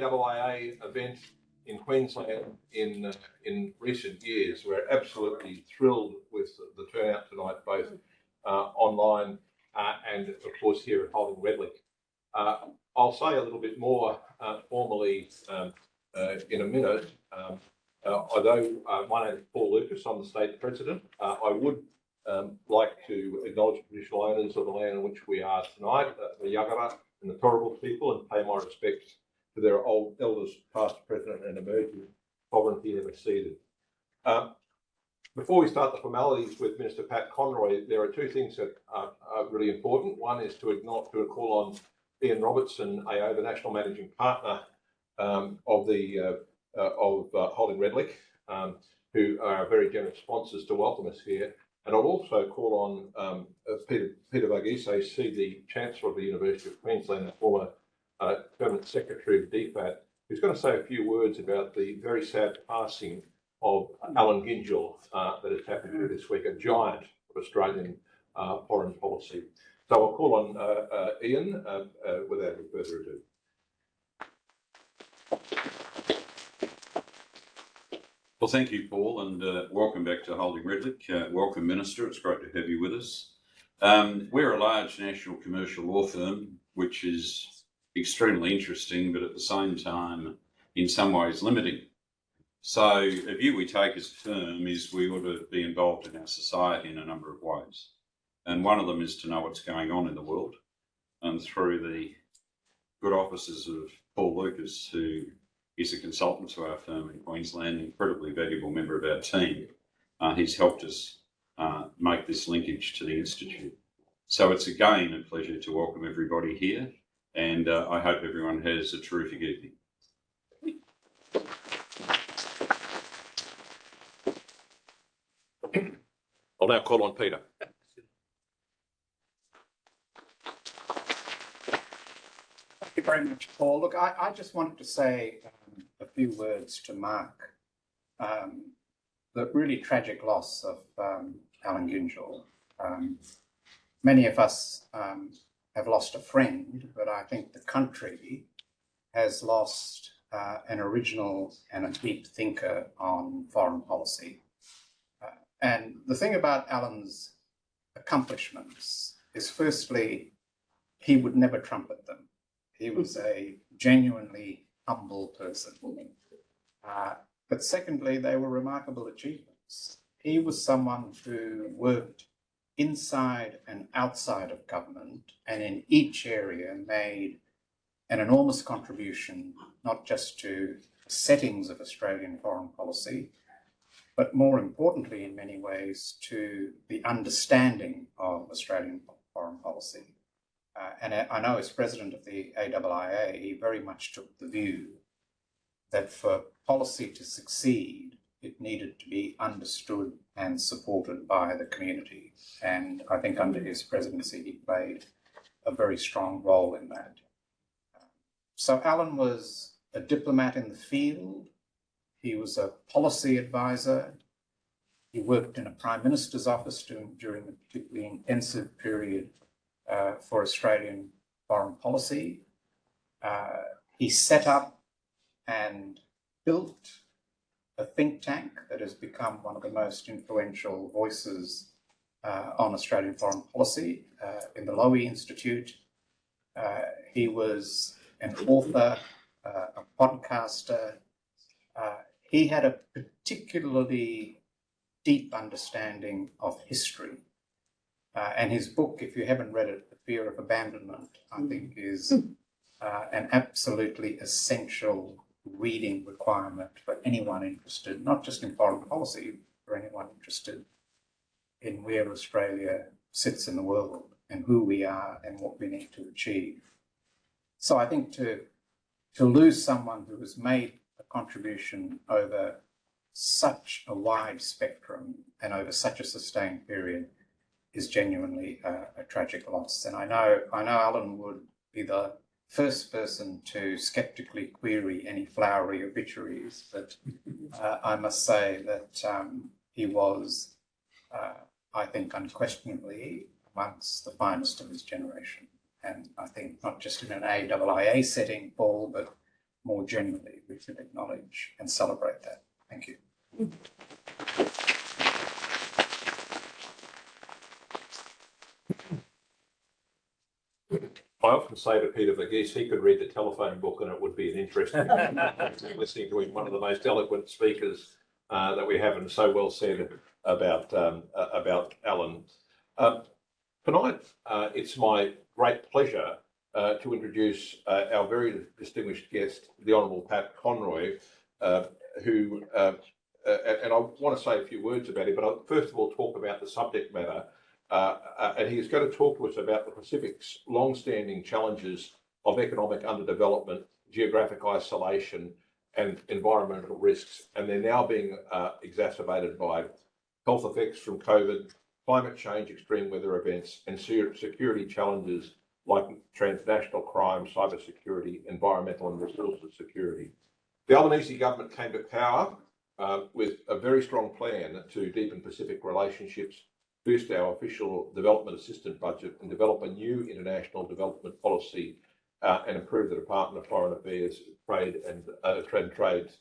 AIIA event in Queensland in recent years. We're absolutely thrilled with the turnout tonight, both online and of course here at Holding Redlick. I'll say a little bit more formally in a minute. Although my name is Paul Lucas, I'm the State President, I would like to acknowledge the traditional owners of the land in which we are tonight, the Yagara and the Turrbal people, and pay my respects to their old elders, past, present and emerging, sovereignty never ceded. Before we start the formalities with Minister Pat Conroy, there are two things that are really important. One is to call on Ian Robertson, AO, the National Managing Partner of Holding Redlick, who are very generous sponsors, to welcome us here. And I'll also call on Peter Varghese, CD Chancellor of the University of Queensland, and former Permanent Secretary of DFAT, who's going to say a few words about the very sad passing of Alan Gyngell that has happened here this week, a giant of Australian foreign policy. So I'll call on Ian without any further ado. Well, thank you, Paul, and welcome back to Holding Redlick. Welcome, Minister. It's great to have you with us. We're a large national commercial law firm, which is extremely interesting, but at the same time, in some ways, limiting. So a view we take as a firm is we ought to be involved in our society in a number of ways. And one of them is to know what's going on in the world. And through the good offices of Paul Lucas, who is a consultant to our firm in Queensland, an incredibly valuable member of our team, he's helped us make this linkage to the Institute. So it's again a pleasure to welcome everybody here, and I hope everyone has a terrific evening. I'll now call on Peter. Thank you very much, Paul. Look, I just wanted to say a few words to mark the really tragic loss of Alan Gyngell. Many of us have lost a friend, but I think the country has lost an original and a deep thinker on foreign policy. And the thing about Alan's accomplishments is, firstly, he would never trumpet them. He was a genuinely humble person. But secondly, they were remarkable achievements. He was someone who worked inside and outside of government, and in each area made an enormous contribution, not just to settings of Australian foreign policy, but more importantly, in many ways, to the understanding of Australian foreign policy. And I know as president of the AIIA, he very much took the view that for policy to succeed, it needed to be understood and supported by the community. And I think under his presidency, he played a very strong role in that. So Alan was a diplomat in the field. He was a policy advisor. He worked in a Prime Minister's office during a particularly intensive period for Australian foreign policy. He set up and built a think tank that has become one of the most influential voices on Australian foreign policy in the Lowy Institute. He was an author, a podcaster. He had a particularly deep understanding of history. And his book, if you haven't read it, The Fear of Abandonment, I think is an absolutely essential reading requirement for anyone interested, not just in foreign policy, for anyone interested in where Australia sits in the world and who we are and what we need to achieve. So I think to lose someone who has made a contribution over such a wide spectrum and over such a sustained period is genuinely a tragic loss. And I know Alan would be the first person to sceptically query any flowery obituaries, but I must say that he was, I think, unquestionably amongst the finest of his generation. And I think not just in an AIIA setting, Paul, but more generally we should acknowledge and celebrate that. Thank you. I often say to Peter Verghese, he could read the telephone book and it would be an interesting listening to him, one of the most eloquent speakers that we have, and so well said about Alan. Tonight, it's my great pleasure to introduce our very distinguished guest, the Honourable Pat Conroy, who, and I want to say a few words about him, but I'll first of all talk about the subject matter. And he's going to talk to us about the Pacific's long-standing challenges of economic underdevelopment, geographic isolation, and environmental risks, and they're now being exacerbated by health effects from COVID, climate change, extreme weather events, and security challenges like transnational crime, cybersecurity, environmental and resources security. The Albanese Government came to power with a very strong plan to deepen Pacific relationships, boost our official development assistance budget, and develop a new international development policy and improve the Department of Foreign Affairs trade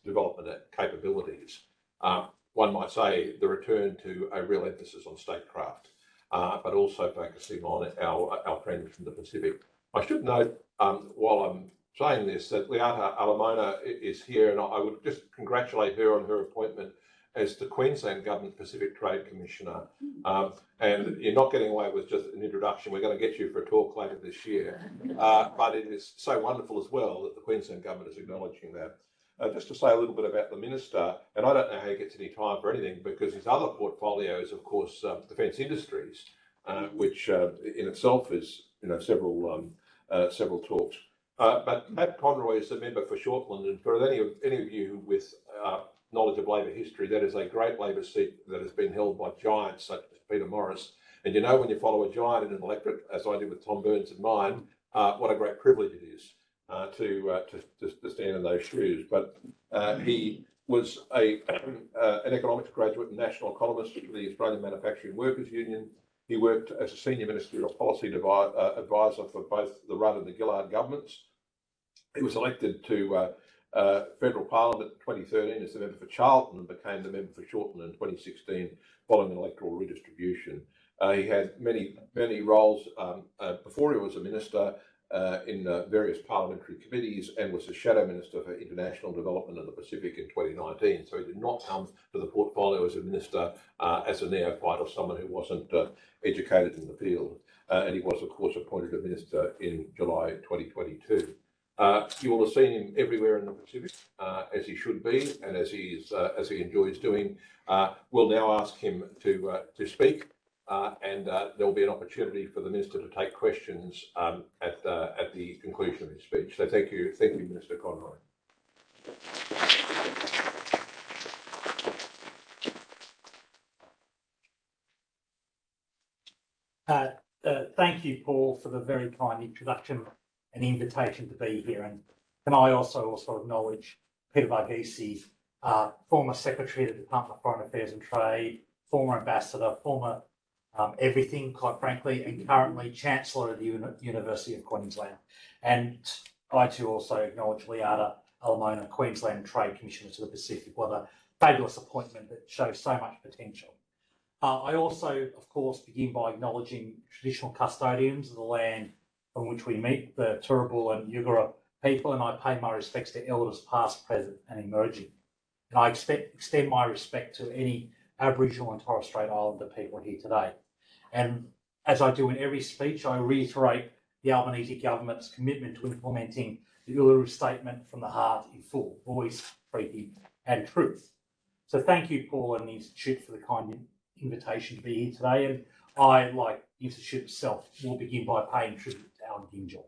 development capabilities. One might say the return to a real emphasis on statecraft, but also focusing on our friends from the Pacific. I should note, while I'm saying this, that Leata Alamona is here, and I would just congratulate her on her appointment as the Queensland Government Pacific Trade Commissioner. And you're not getting away with just an introduction. We're going to get you for a talk later this year. But it is so wonderful as well that the Queensland Government is acknowledging that. Just to say a little bit about the Minister, and I don't know how he gets any time for anything because his other portfolio is, of course, defence industries, which in itself is, several talks. But Pat Conroy is a member for Shortland, and for any of you with knowledge of Labor history, that is a great Labor seat that has been held by giants such as Peter Morris. And you know, when you follow a giant in an electorate, as I did with Tom Burns and mine, what a great privilege it is to stand in those shoes. But he was an economics graduate and national economist for the Australian Manufacturing Workers Union. He worked as a senior ministerial policy advisor for both the Rudd and the Gillard governments. He was elected to Federal Parliament in 2013 as the member for Charlton and became the member for Shortland in 2016 following an electoral redistribution. He had many roles before he was a minister in various parliamentary committees and was the Shadow Minister for International Development in the Pacific in 2019. So he did not come to the portfolio as a minister as a neophyte or someone who wasn't educated in the field. And he was, of course, appointed a minister in July 2022. You will have seen him everywhere in the Pacific, as he should be, and as he enjoys doing. We'll now ask him to speak, and there will be an opportunity for the Minister to take questions at the conclusion of his speech. So thank you, Minister Conroy. Thank you, Paul, for the very kind introduction and invitation to be here. And can I also acknowledge Peter Verghese, former Secretary of the Department of Foreign Affairs and Trade, former Ambassador, former everything, quite frankly, and currently Chancellor of the University of Queensland. And I too also acknowledge Leata Alamona, Queensland Trade Commissioner to the Pacific. What a fabulous appointment that shows so much potential. I also, of course, begin by acknowledging traditional custodians of the land on which we meet, the Turrbal and Yugara people, and I pay my respects to elders past, present and emerging. And I extend my respect to any Aboriginal and Torres Strait Islander people here today. And as I do in every speech, I reiterate the Albanese Government's commitment to implementing the Uluru Statement from the Heart in full, voice, freedom and truth. So thank you, Paul and the Institute, for the kind invitation to be here today. And I, like the Institute itself, will begin by paying tribute to Alan Gyngell.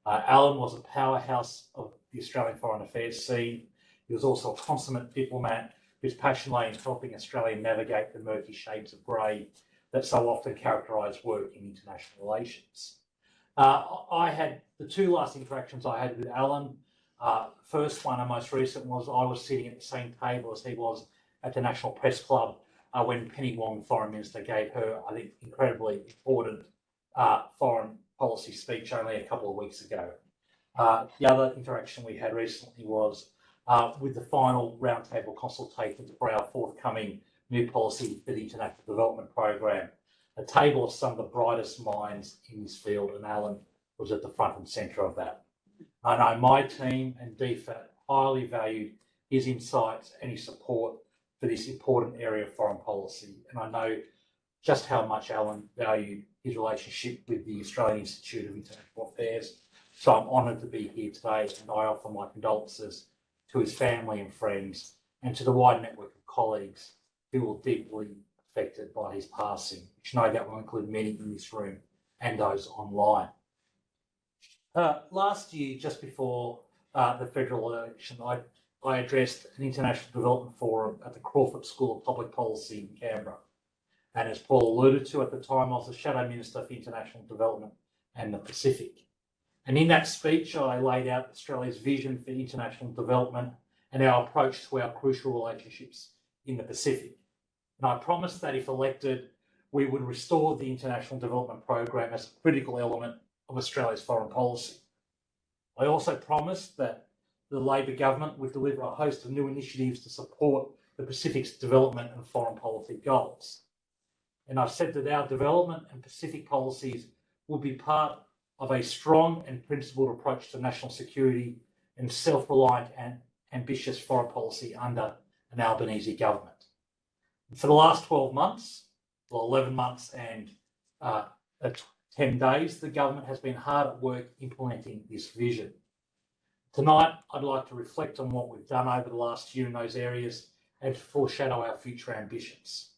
Alan was a powerhouse of the Australian foreign affairs scene. He was also a consummate diplomat whose passion lay in helping Australia navigate the murky shades of grey that so often characterise work in international relations. I had the two last interactions I had with Alan. First one and most recent was I was sitting at the same table as he was at the National Press Club when Penny Wong, Foreign Minister, gave her, I think, incredibly important foreign policy speech only a couple of weeks ago. The other interaction we had recently was with the final roundtable consultations for our forthcoming new policy for the International Development Program, a table of some of the brightest minds in this field, and Alan was at the front and centre of that. I know my team and DFAT highly valued his insights and his support for this important area of foreign policy, and I know just how much Alan valued his relationship with the Australian Institute of International Affairs. So I'm honoured to be here today, and I offer my condolences to his family and friends and to the wide network of colleagues who were deeply affected by his passing, which no doubt will include many in this room and those online. Last year, just before the federal election, I addressed an international development forum at the Crawford School of Public Policy in Canberra. And as Paul alluded to, at the time I was the Shadow Minister for International Development and the Pacific. And in that speech, I laid out Australia's vision for international development and our approach to our crucial relationships in the Pacific. And I promised that if elected, we would restore the International Development Program as a critical element of Australia's foreign policy. I also promised that the Labor government would deliver a host of new initiatives to support the Pacific's development and foreign policy goals. And I've said that our development and Pacific policies will be part of a strong and principled approach to national security and self-reliant and ambitious foreign policy under an Albanese government. And for the last 12 months, well, 11 months and 10 days, the government has been hard at work implementing this vision. Tonight, I'd like to reflect on what we've done over the last year in those areas and to foreshadow our future ambitions.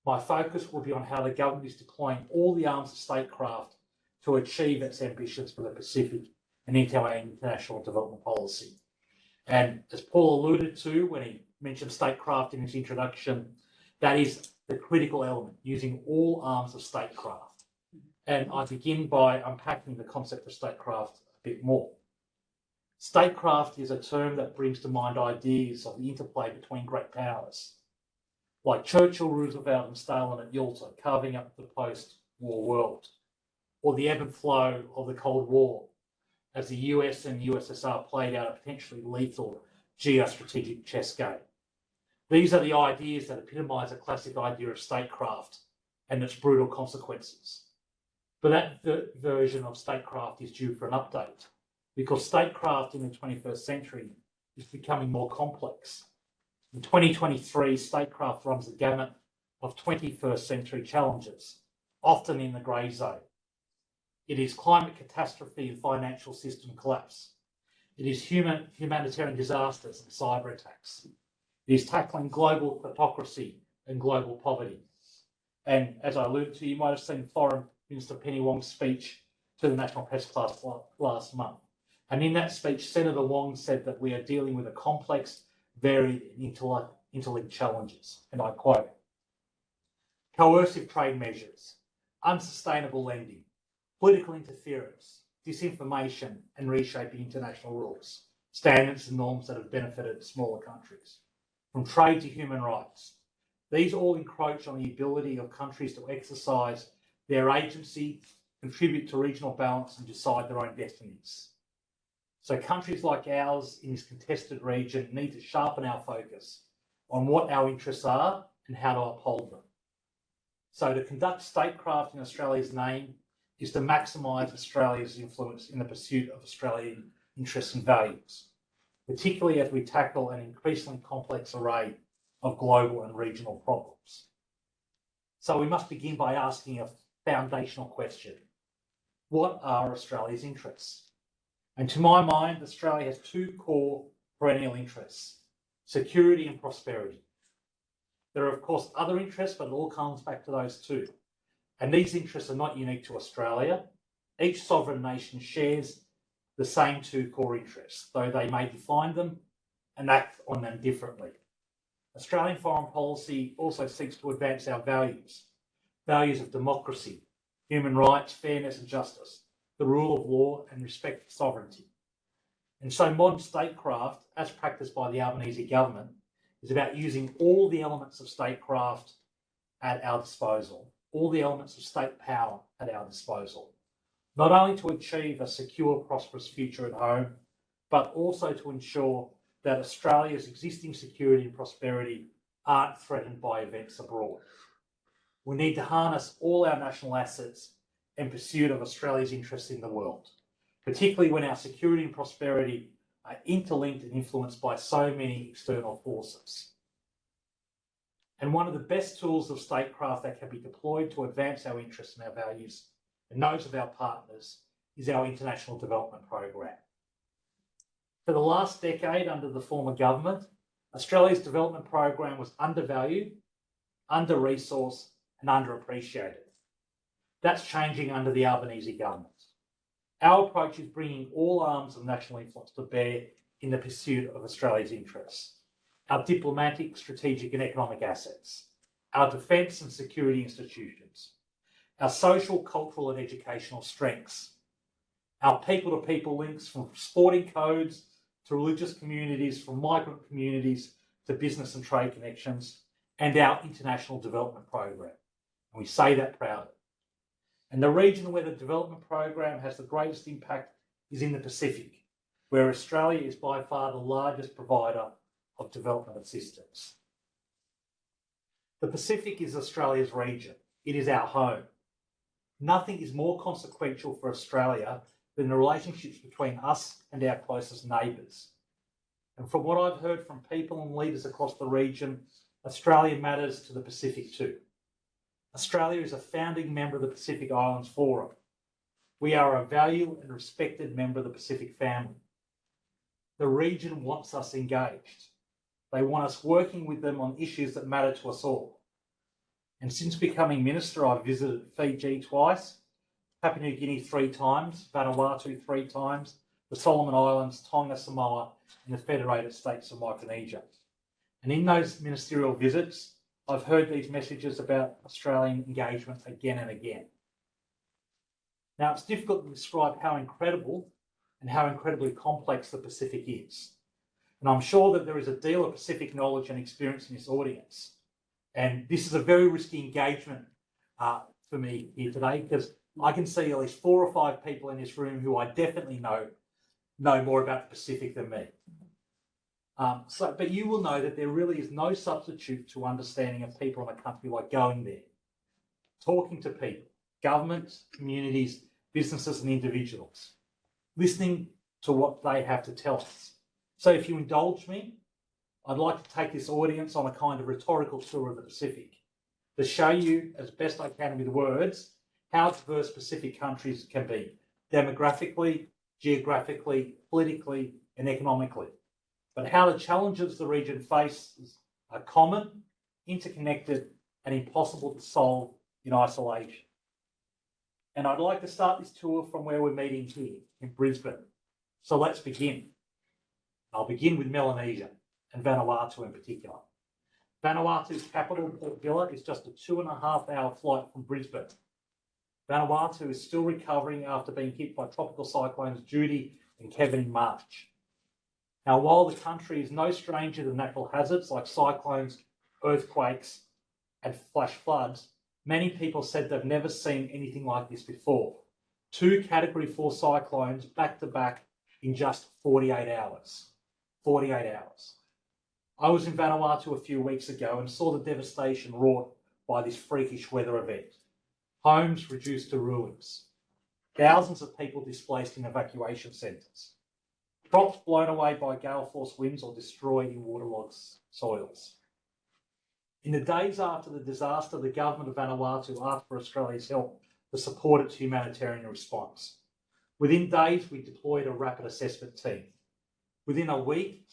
My focus will be on how the government is deploying all the arms of statecraft to achieve its ambitions for the Pacific and into our international development policy. And as Paul alluded to when he mentioned statecraft in his introduction, that is the critical element, using all arms of statecraft. And I begin by unpacking the concept of statecraft a bit more. Statecraft is a term that brings to mind ideas of the interplay between great powers, like Churchill, Roosevelt and Stalin at Yalta carving up the post-war world, or the ebb and flow of the Cold War as the US and USSR played out a potentially lethal geostrategic chess game. These are the ideas that epitomise a classic idea of statecraft and its brutal consequences. But that version of statecraft is due for an update, because statecraft in the 21st century is becoming more complex. In 2023, statecraft runs the gamut of 21st century challenges, often in the grey zone. It is climate catastrophe and financial system collapse. It is humanitarian disasters and cyber attacks. It is tackling global hypocrisy and global poverty. And as I alluded to, you might have seen Foreign Minister Penny Wong's speech to the National Press Class last month. And in that speech, Senator Wong said that we are dealing with a complex, varied and interlinked challenges. And I quote, coercive trade measures, unsustainable lending, political interference, disinformation and reshaping international rules, standards and norms that have benefited smaller countries. From trade to human rights, these all encroach on the ability of countries to exercise their agency, contribute to regional balance and decide their own destinies. So countries like ours in this contested region need to sharpen our focus on what our interests are and how to uphold them. So to conduct statecraft in Australia's name is to maximise Australia's influence in the pursuit of Australian interests and values, particularly as we tackle an increasingly complex array of global and regional problems. So we must begin by asking a foundational question. What are Australia's interests? And to my mind, Australia has two core perennial interests, security and prosperity. There are, of course, other interests, but it all comes back to those two. And these interests are not unique to Australia. Each sovereign nation shares the same two core interests, though they may define them and act on them differently. Australian foreign policy also seeks to advance our values of democracy, human rights, fairness and justice, the rule of law and respect for sovereignty. And so modern statecraft, as practiced by the Albanese government, is about using all the elements of statecraft at our disposal, all the elements of state power at our disposal, not only to achieve a secure, prosperous future at home, but also to ensure that Australia's existing security and prosperity aren't threatened by events abroad. We need to harness all our national assets in pursuit of Australia's interests in the world, particularly when our security and prosperity are interlinked and influenced by so many external forces. And one of the best tools of statecraft that can be deployed to advance our interests and our values and those of our partners is our international development program. For the last decade under the former government, Australia's development program was undervalued, under-resourced and underappreciated. That's changing under the Albanese government. Our approach is bringing all arms of national influence to bear in the pursuit of Australia's interests. Our diplomatic, strategic and economic assets, our defence and security institutions, our social, cultural and educational strengths, our people-to-people links from sporting codes to religious communities, from migrant communities to business and trade connections, and our international development program. And we say that proudly. And the region where the development program has the greatest impact is in the Pacific, where Australia is by far the largest provider of development assistance. The Pacific is Australia's region. It is our home. Nothing is more consequential for Australia than the relationships between us and our closest neighbours. And from what I've heard from people and leaders across the region, Australia matters to the Pacific too. Australia is a founding member of the Pacific Islands Forum. We are a valued and respected member of the Pacific family. The region wants us engaged. They want us working with them on issues that matter to us all. And since becoming minister, I've visited Fiji twice, Papua New Guinea 3 times, Vanuatu 3 times, the Solomon Islands, Tonga, Samoa, and the Federated States of Micronesia. And in those ministerial visits, I've heard these messages about Australian engagement again and again. Now, it's difficult to describe how incredible and how incredibly complex the Pacific is. And I'm sure that there is a deal of Pacific knowledge and experience in this audience. And this is a very risky engagement for me here today, because I can see at least 4 or 5 people in this room who I definitely know more about the Pacific than me. But you will know that there really is no substitute to understanding of people in a country like going there, talking to people, governments, communities, businesses and individuals, listening to what they have to tell us. So if you indulge me, I'd like to take this audience on a kind of rhetorical tour of the Pacific to show you, as best I can with words, how diverse Pacific countries can be, demographically, geographically, politically and economically, but how the challenges the region faces are common, interconnected and impossible to solve in isolation. And I'd like to start this tour from where we're meeting here in Brisbane. So let's begin. I'll begin with Melanesia and Vanuatu in particular. Vanuatu's capital, Port Vila, is just a 2.5-hour flight from Brisbane. Vanuatu is still recovering after being hit by tropical cyclones Judy and Kevin in March. Now, while the country is no stranger to natural hazards like cyclones, earthquakes and flash floods, many people said they've never seen anything like this before. 2 Category 4 cyclones back to back in just 48 hours. 48 hours. I was in Vanuatu a few weeks ago and saw the devastation wrought by this freakish weather event. Homes reduced to ruins. Thousands of people displaced in evacuation centres. Crops blown away by gale force winds or destroyed in waterlogged soils. In the days after the disaster, the government of Vanuatu asked for Australia's help to support its humanitarian response. Within days, we deployed a rapid assessment team. Within a week,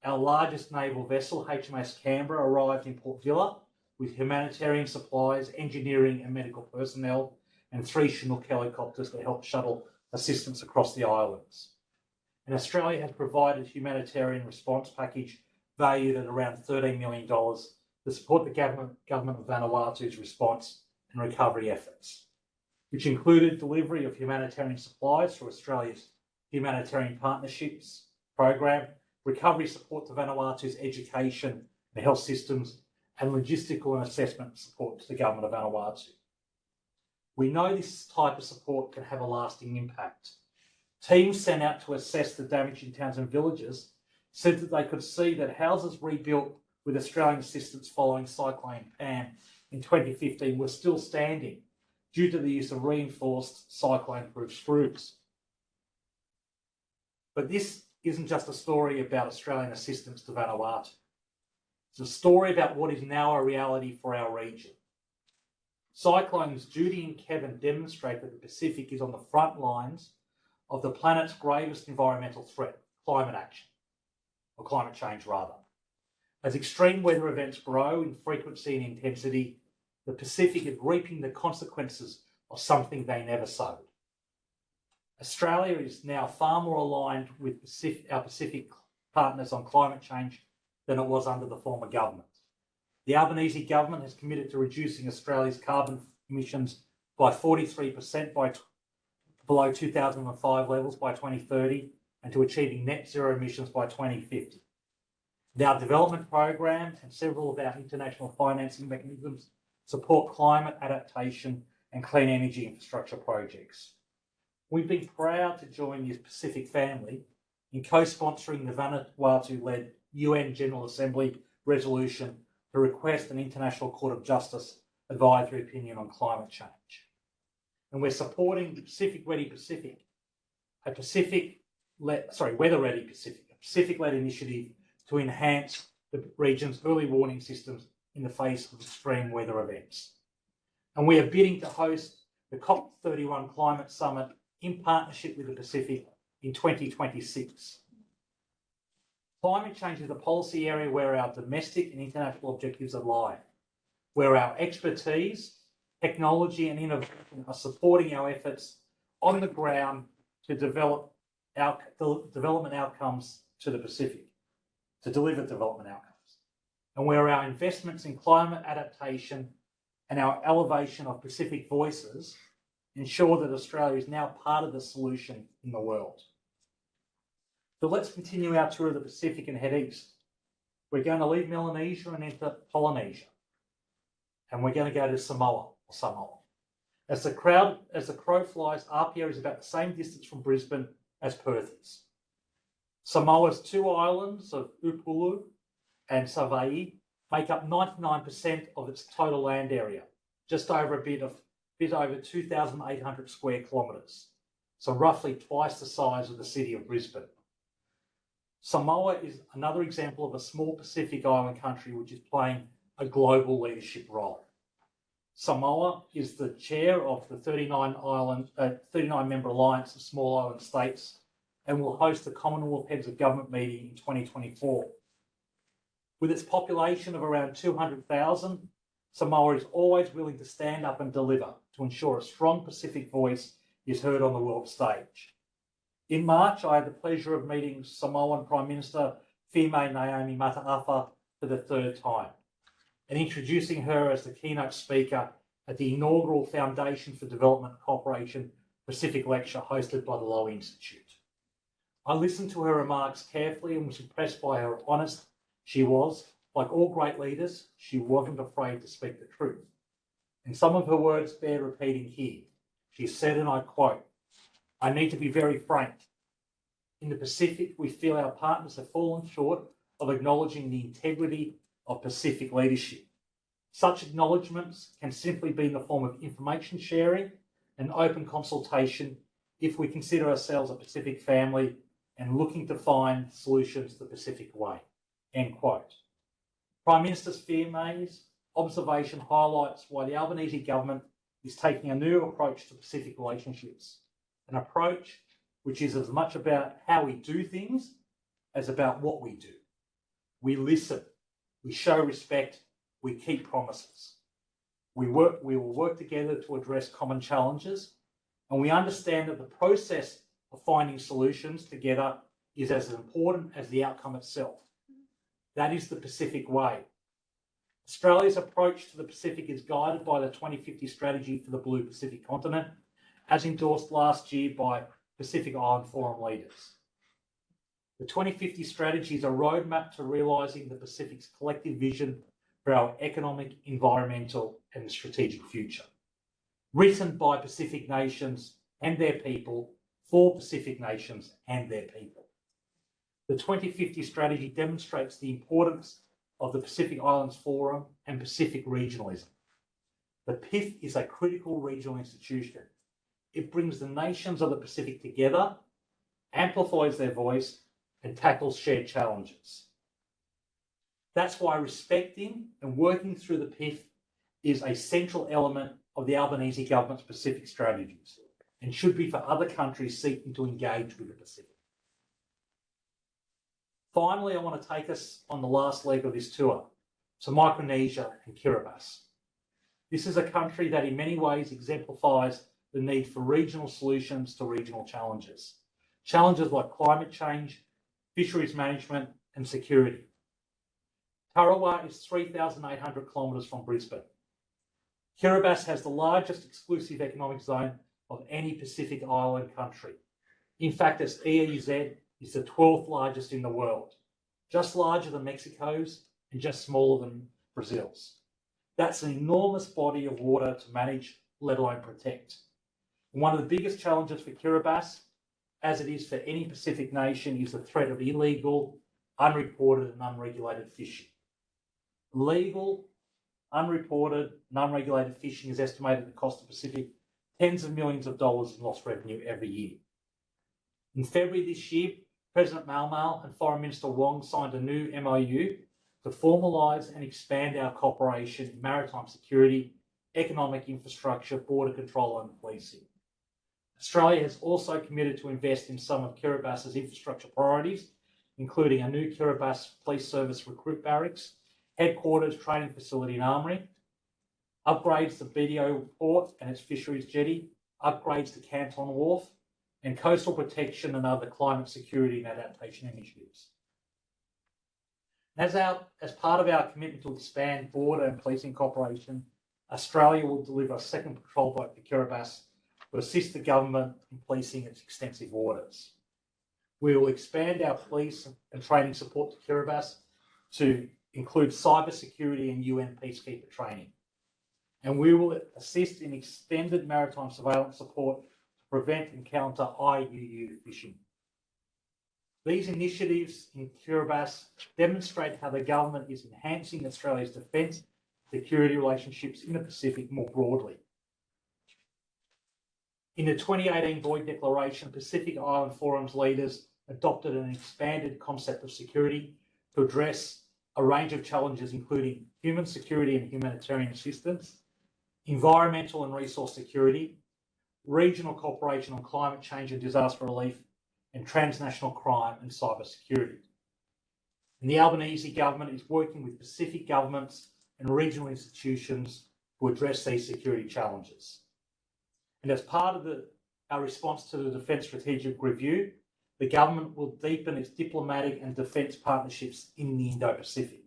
our largest naval vessel, HMS Canberra, arrived in Port Vila with humanitarian supplies, engineering and medical personnel, and 3 Chinook helicopters to help shuttle assistance across the islands. And Australia has provided a humanitarian response package valued at around $13 million to support the government of Vanuatu's response and recovery efforts, which included delivery of humanitarian supplies through Australia's Humanitarian Partnerships program, recovery support to Vanuatu's education and health systems, and logistical and assessment support to the government of Vanuatu. We know this type of support can have a lasting impact. Teams sent out to assess the damage in towns and villages said that they could see that houses rebuilt with Australian assistance following Cyclone Pam in 2015 were still standing due to the use of reinforced cyclone-proof roofs. But this isn't just a story about Australian assistance to Vanuatu. It's a story about what is now a reality for our region. Cyclones Judy and Kevin demonstrate that the Pacific is on the front lines of the planet's gravest environmental threat, climate action, or climate change rather. As extreme weather events grow in frequency and intensity, the Pacific is reaping the consequences of something they never sowed. Australia is now far more aligned with our Pacific partners on climate change than it was under the former government. The Albanese Government has committed to reducing Australia's carbon emissions by 43% below 2005 levels by 2030 and to achieving net zero emissions by 2050. Our development program and several of our international financing mechanisms support climate adaptation and clean energy infrastructure projects. We've been proud to join this Pacific family in co-sponsoring the Vanuatu-led UN General Assembly resolution to request an International Court of Justice advisory opinion on climate change. And we're supporting the Pacific Ready Pacific, a Weather Ready Pacific, a Pacific-led initiative to enhance the region's early warning systems in the face of extreme weather events. And we are bidding to host the COP31 Climate Summit in partnership with the Pacific in 2026. Climate change is a policy area where our domestic and international objectives align, where our expertise, technology and innovation are supporting our efforts on the ground to develop development outcomes to the Pacific, to deliver development outcomes, and where our investments in climate adaptation and our elevation of Pacific voices ensure that Australia is now part of the solution in the world. So let's continue our tour of the Pacific and head east. We're going to leave Melanesia and enter Polynesia. And we're going to go to Samoa. As the crow flies, Apia is about the same distance from Brisbane as Perth is. Samoa's two islands of Upolu and Savaii make up 99% of its total land area, just over a bit over 2,800 square kilometres, so roughly twice the size of the city of Brisbane. Samoa is another example of a small Pacific island country which is playing a global leadership role. Samoa is the chair of the 39-member Alliance of Small Island States and will host the Commonwealth Heads of Government meeting in 2024. With its population of around 200,000, Samoa is always willing to stand up and deliver to ensure a strong Pacific voice is heard on the world stage. In March, I had the pleasure of meeting Samoan Prime Minister Fime Naomi Mataafa for the third time and introducing her as the keynote speaker at the inaugural Foundation for Development Cooperation Pacific Lecture hosted by the Lowy Institute. I listened to her remarks carefully and was impressed by how honest she was. Like all great leaders, she wasn't afraid to speak the truth. And some of her words bear repeating here. She said, and I quote, "I need to be very frank. In the Pacific, we feel our partners have fallen short of acknowledging the integrity of Pacific leadership. Such acknowledgements can simply be in the form of information sharing and open consultation if we consider ourselves a Pacific family and looking to find solutions the Pacific way." End quote. Prime Minister Fime's observation highlights why the Albanese government is taking a new approach to Pacific relationships, an approach which is as much about how we do things as about what we do. We listen, we show respect, we keep promises. We will work together to address common challenges, and we understand that the process of finding solutions together is as important as the outcome itself. That is the Pacific way. Australia's approach to the Pacific is guided by the 2050 strategy for the Blue Pacific continent, as endorsed last year by Pacific Island Forum leaders. The 2050 strategy is a roadmap to realising the Pacific's collective vision for our economic, environmental and strategic future. written by Pacific nations and their people, for Pacific nations and their people. The 2050 strategy demonstrates the importance of the Pacific Islands Forum and Pacific regionalism. The PIF is a critical regional institution. It brings the nations of the Pacific together, amplifies their voice, and tackles shared challenges. That's why respecting and working through the PIF is a central element of the Albanese Government's Pacific strategies and should be for other countries seeking to engage with the Pacific. Finally, I want to take us on the last leg of this tour to Micronesia and Kiribati. This is a country that in many ways exemplifies the need for regional solutions to regional challenges. Challenges like climate change, fisheries management, and security. Tarawa is 3,800 kilometres from Brisbane. Kiribati has the largest exclusive economic zone of any Pacific Island country. In fact, its EEZ is the 12th largest in the world, just larger than Mexico's and just smaller than Brazil's. That's an enormous body of water to manage, let alone protect. And one of the biggest challenges for Kiribati, as it is for any Pacific nation, is the threat of illegal, unreported and unregulated fishing. Legal, unreported and unregulated fishing is estimated to cost the Pacific tens of millions of dollars in lost revenue every year. In February this year, President Malmal and Foreign Minister Wong signed a new MOU to formalise and expand our cooperation in maritime security, economic infrastructure, border control and policing. Australia has also committed to invest in some of Kiribati's infrastructure priorities, including a new Kiribati Police Service recruit barracks, headquarters, training facility and armoury, upgrades to BDO Port and its fisheries jetty, upgrades to Canton Wharf, and coastal protection and other climate security and adaptation initiatives. As part of our commitment to expand border and policing cooperation, Australia will deliver a second patrol boat to Kiribati to assist the government in policing its extensive waters. We will expand our police and training support to Kiribati to include cyber security and UN peacekeeper training. And we will assist in extended maritime surveillance support to prevent and counter IUU fishing. These initiatives in Kiribati demonstrate how the government is enhancing Australia's defence security relationships in the Pacific more broadly. In the 2018 Boyd Declaration, Pacific Island Forum's leaders adopted an expanded concept of security to address a range of challenges, including human security and humanitarian assistance, environmental and resource security, regional cooperation on climate change and disaster relief, and transnational crime and cyber security. And the Albanese Government is working with Pacific governments and regional institutions to address these security challenges. And as part of our response to the Defence Strategic Review, the government will deepen its diplomatic and defence partnerships in the Indo-Pacific.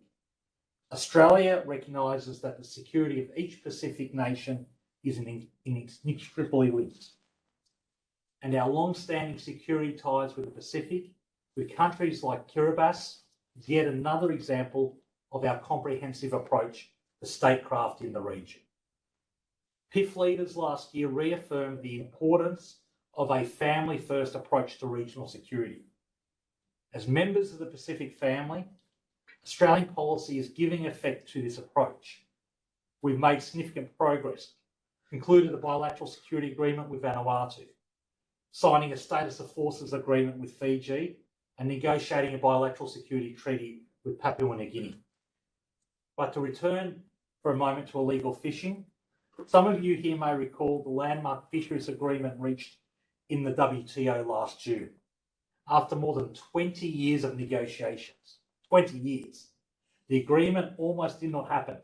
Australia recognises that the security of each Pacific nation is inextricably linked. And our long-standing security ties with the Pacific, with countries like Kiribati, is yet another example of our comprehensive approach to statecraft in the region. PIF leaders last year reaffirmed the importance of a family-first approach to regional security. As members of the Pacific family, Australian policy is giving effect to this approach. We've made significant progress, concluded a bilateral security agreement with Vanuatu, signing a status of forces agreement with Fiji, and negotiating a bilateral security treaty with Papua New Guinea. But to return for a moment to illegal fishing, some of you here may recall the landmark fisheries agreement reached in the WTO last June. After more than 20 years of negotiations, 20 years, the agreement almost did not happen,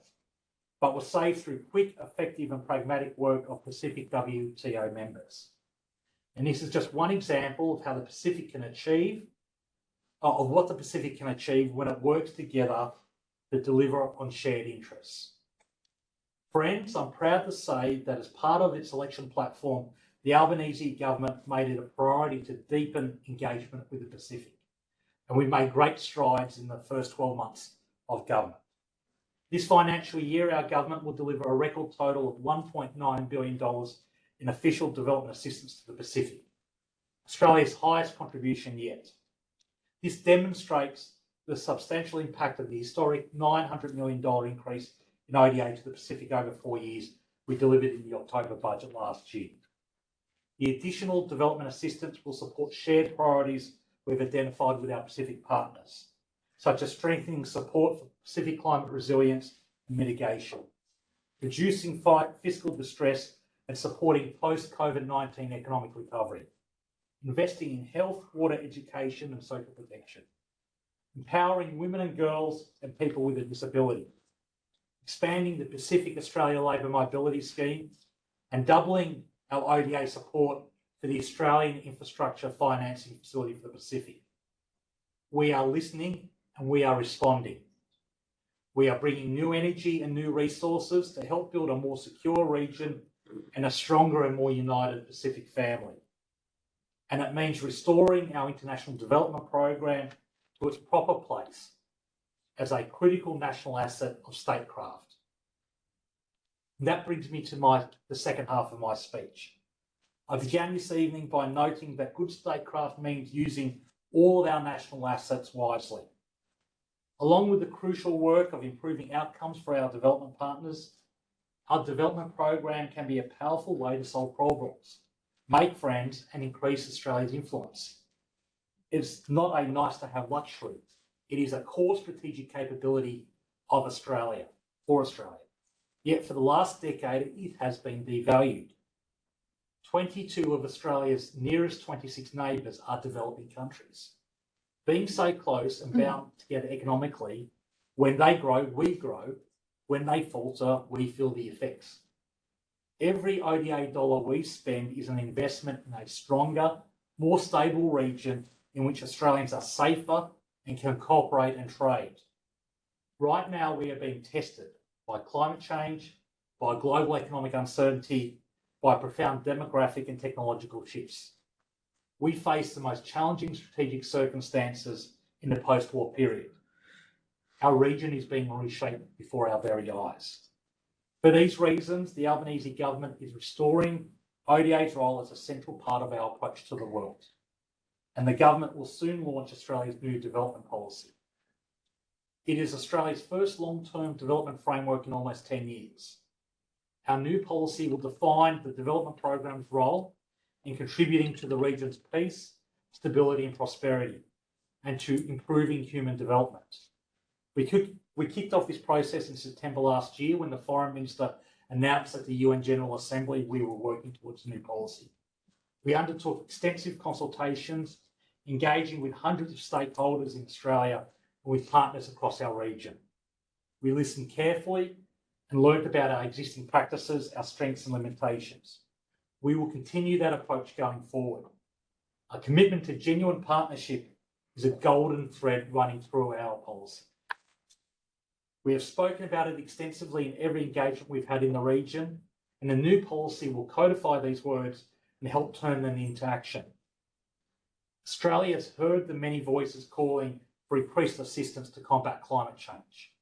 but was saved through quick, effective and pragmatic work of Pacific WTO members. And this is just one example of how the Pacific can achieve, of what the Pacific can achieve when it works together to deliver on shared interests. Friends, I'm proud to say that as part of its election platform, the Albanese government made it a priority to deepen engagement with the Pacific. And we've made great strides in the first 12 months of government. This financial year, our government will deliver a record total of $1.9 billion in official development assistance to the Pacific, Australia's highest contribution yet. This demonstrates the substantial impact of the historic $900 million increase in ODA to the Pacific over 4 years we delivered in the October budget last year. The additional development assistance will support shared priorities we've identified with our Pacific partners, such as strengthening support for Pacific climate resilience and mitigation, reducing fiscal distress and supporting post-COVID-19 economic recovery, investing in health, water, education and social protection, empowering women and girls and people with a disability, expanding the Pacific Australia Labour Mobility Scheme, and doubling our ODA support for the Australian Infrastructure Financing Facility for the Pacific. We are listening and we are responding. We are bringing new energy and new resources to help build a more secure region and a stronger and more united Pacific family. And it means restoring our international development program to its proper place as a critical national asset of statecraft. And that brings me to the second half of my speech. I began this evening by noting that good statecraft means using all of our national assets wisely. Along with the crucial work of improving outcomes for our development partners, our development program can be a powerful way to solve problems, make friends, and increase Australia's influence. It's not a nice-to-have luxury. It is a core strategic capability of Australia, for Australia. Yet for the last decade, it has been devalued. 22 of Australia's nearest 26 neighbours are developing countries. Being so close and bound together economically, when they grow, we grow. When they falter, we feel the effects. Every ODA dollar we spend is an investment in a stronger, more stable region in which Australians are safer and can cooperate and trade. Right now, we are being tested by climate change, by global economic uncertainty, by profound demographic and technological shifts. We face the most challenging strategic circumstances in the post-war period. Our region is being reshaped before our very eyes. For these reasons, the Albanese Government is restoring ODA's role as a central part of our approach to the world. And the Government will soon launch Australia's new development policy. It is Australia's first long-term development framework in almost 10 years. Our new policy will define the development program's role in contributing to the region's peace, stability and prosperity, and to improving human development. We kicked off this process in September last year when the Foreign Minister announced at the UN General Assembly we were working towards a new policy. We undertook extensive consultations, engaging with hundreds of stakeholders in Australia and with partners across our region. We listened carefully and learned about our existing practices, our strengths and limitations. We will continue that approach going forward. A commitment to genuine partnership is a golden thread running through our policy. We have spoken about it extensively in every engagement we've had in the region, and the new policy will codify these words and help turn them into action. Australia has heard the many voices calling for increased assistance to combat climate change.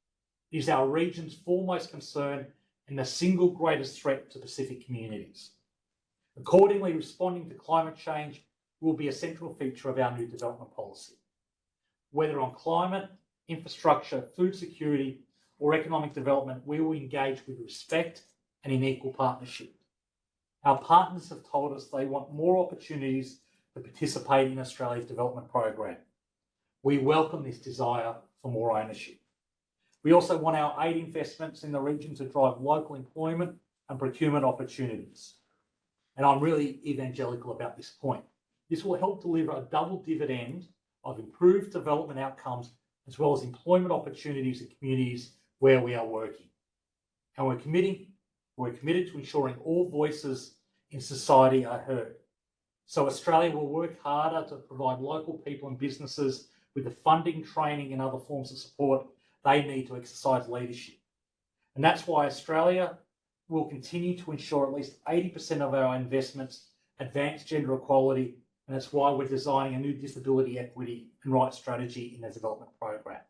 It is our region's foremost concern and the single greatest threat to Pacific communities. Accordingly, responding to climate change will be a central feature of our new development policy. Whether on climate, infrastructure, food security, or economic development, we will engage with respect and in equal partnership. Our partners have told us they want more opportunities to participate in Australia's development program. We welcome this desire for more ownership. We also want our aid investments in the region to drive local employment and procurement opportunities. And I'm really evangelical about this point. This will help deliver a double dividend of improved development outcomes as well as employment opportunities in communities where we are working. And we're committed to ensuring all voices in society are heard. So Australia will work harder to provide local people and businesses with the funding, training and other forms of support they need to exercise leadership. And that's why Australia will continue to ensure at least 80% of our investments advance gender equality, and that's why we're designing a new disability equity and rights strategy in the development program.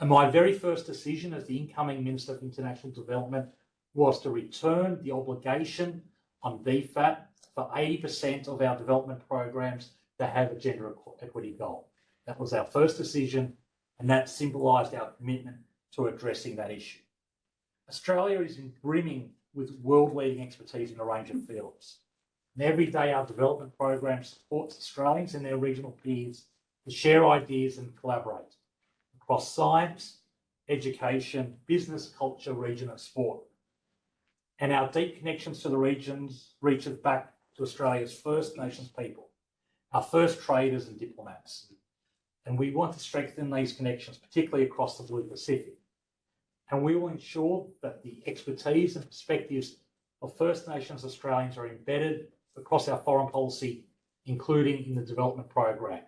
And my very first decision as the incoming Minister for International Development was to return the obligation on DFAT for 80% of our development programs to have a gender equity goal. That was our first decision, and that symbolised our commitment to addressing that issue. Australia is brimming with world-leading expertise in a range of fields. And every day our development program supports Australians and their regional peers to share ideas and collaborate across science, education, business, culture, region and sport. And our deep connections to the regions reaches back to Australia's First Nations people, our first traders and diplomats. And we want to strengthen these connections, particularly across the Blue Pacific. And we will ensure that the expertise and perspectives of First Nations Australians are embedded across our foreign policy, including in the development program.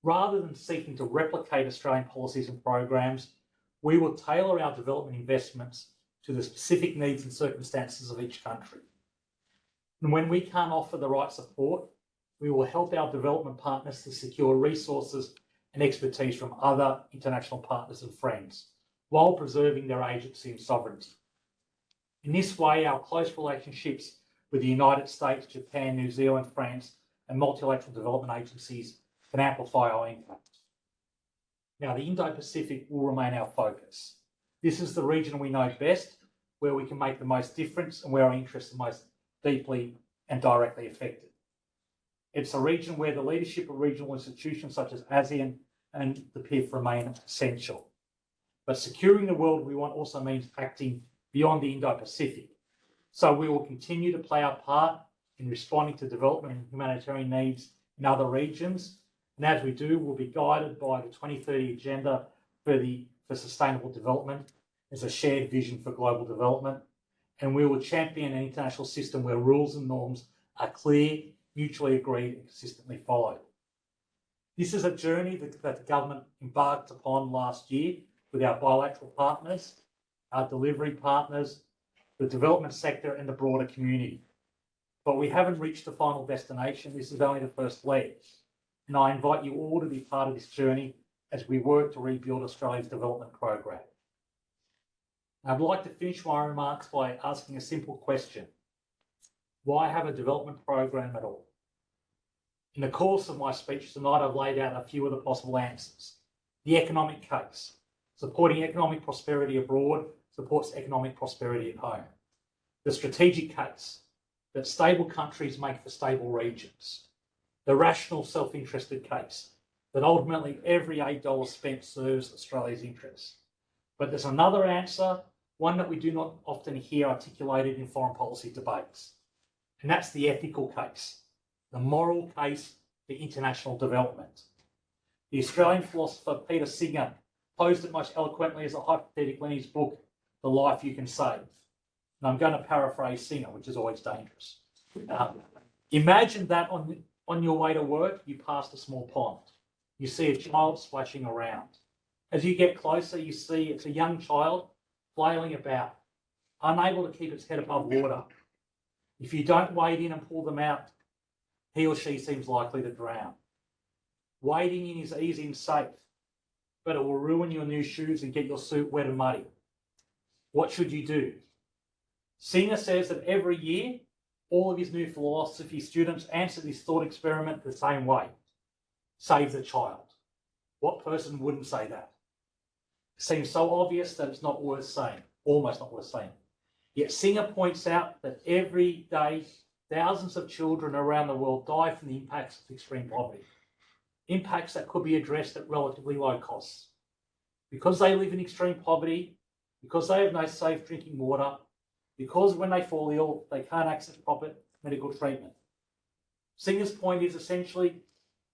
Rather than seeking to replicate Australian policies and programs, we will tailor our development investments to the specific needs and circumstances of each country. And when we can't offer the right support, we will help our development partners to secure resources and expertise from other international partners and friends, while preserving their agency and sovereignty. In this way, our close relationships with the United States, Japan, New Zealand, France, and multilateral development agencies can amplify our impact. Now, the Indo-Pacific will remain our focus. This is the region we know best, where we can make the most difference and where our interests are most deeply and directly affected. It's a region where the leadership of regional institutions such as ASEAN and the PIF remain essential. But securing the world we want also means acting beyond the Indo-Pacific. So we will continue to play our part in responding to development and humanitarian needs in other regions. And as we do, we'll be guided by the 2030 Agenda for Sustainable Development as a shared vision for global development. And we will champion an international system where rules and norms are clear, mutually agreed, and consistently followed. This is a journey that the government embarked upon last year with our bilateral partners, our delivery partners, the development sector and the broader community. But we haven't reached the final destination. This is only the first leg. And I invite you all to be part of this journey as we work to rebuild Australia's development program. I'd like to finish my remarks by asking a simple question. Why have a development program at all? In the course of my speech tonight, I've laid out a few of the possible answers. The economic case. Supporting economic prosperity abroad supports economic prosperity at home. The strategic case, that stable countries make for stable regions. The rational self-interested case, that ultimately every $8 spent serves Australia's interests. But there's another answer, one that we do not often hear articulated in foreign policy debates. And that's the ethical case, the moral case for international development. The Australian philosopher Peter Singer posed it most eloquently as a hypothetical in his book, The Life You Can Save. And I'm going to paraphrase Singer, which is always dangerous. Imagine that on your way to work, you pass a small pond. You see a child splashing around. As you get closer, you see it's a young child flailing about, unable to keep its head above water. If you don't wade in and pull them out, he or she seems likely to drown. Wading in is easy and safe, but it will ruin your new shoes and get your suit wet and muddy. What should you do? Singer says that every year, all of his new philosophy students answer this thought experiment the same way. Save the child. What person wouldn't say that? It seems so obvious that it's not worth saying, almost not worth saying. Yet Singer points out that every day, thousands of children around the world die from the impacts of extreme poverty. Impacts that could be addressed at relatively low costs. Because they live in extreme poverty, because they have no safe drinking water, because when they fall ill, they can't access proper medical treatment. Singer's point is essentially,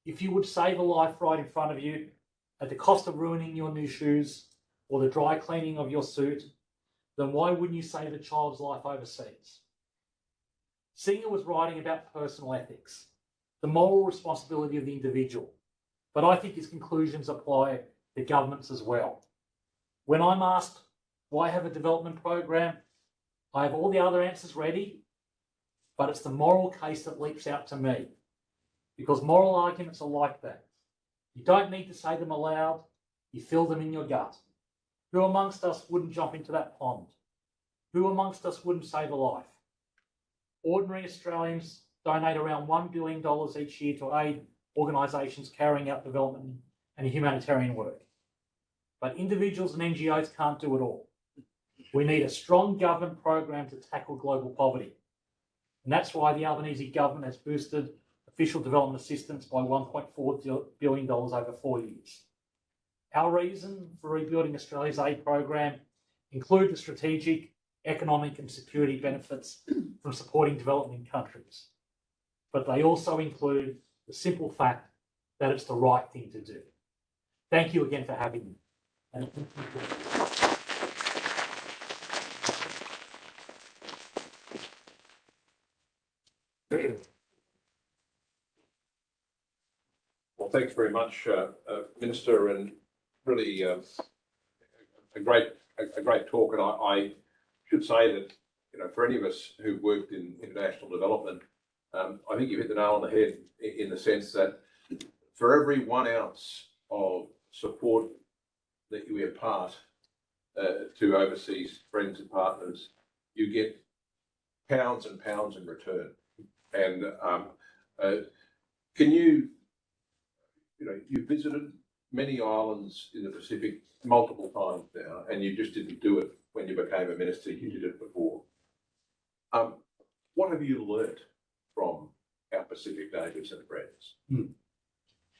if you would save a life right in front of you at the cost of ruining your new shoes or the dry cleaning of your suit, then why wouldn't you save a child's life overseas? Singer was writing about personal ethics, the moral responsibility of the individual, but I think his conclusions apply to governments as well. When I'm asked, why have a development program? I have all the other answers ready, but it's the moral case that leaps out to me, because moral arguments are like that. You don't need to say them aloud, You feel them in your gut. Who amongst us wouldn't jump into that pond? Who amongst us wouldn't save a life? Ordinary Australians donate around $1 billion each year to aid organisations carrying out development and humanitarian work. But individuals and NGOs can't do it all. We need a strong government program to tackle global poverty. And that's why the Albanese Government has boosted official development assistance by $1.4 billion over 4 years. Our reason for rebuilding Australia's aid program include the strategic, economic and security benefits from supporting developing countries. But they also include the simple fact that it's the right thing to do. Thank you again for having me. Well, thanks very much, Minister, and really a great talk. And I should say that, you know, for any of us who've worked in international development, I think you hit the nail on the head in the sense that for every 1 ounce of support that you impart to overseas friends and partners, you get pounds and pounds in return. And can you visited many islands in the Pacific multiple times now, and you just didn't do it when you became a minister, you did it before. What have you learnt from our Pacific neighbours and friends?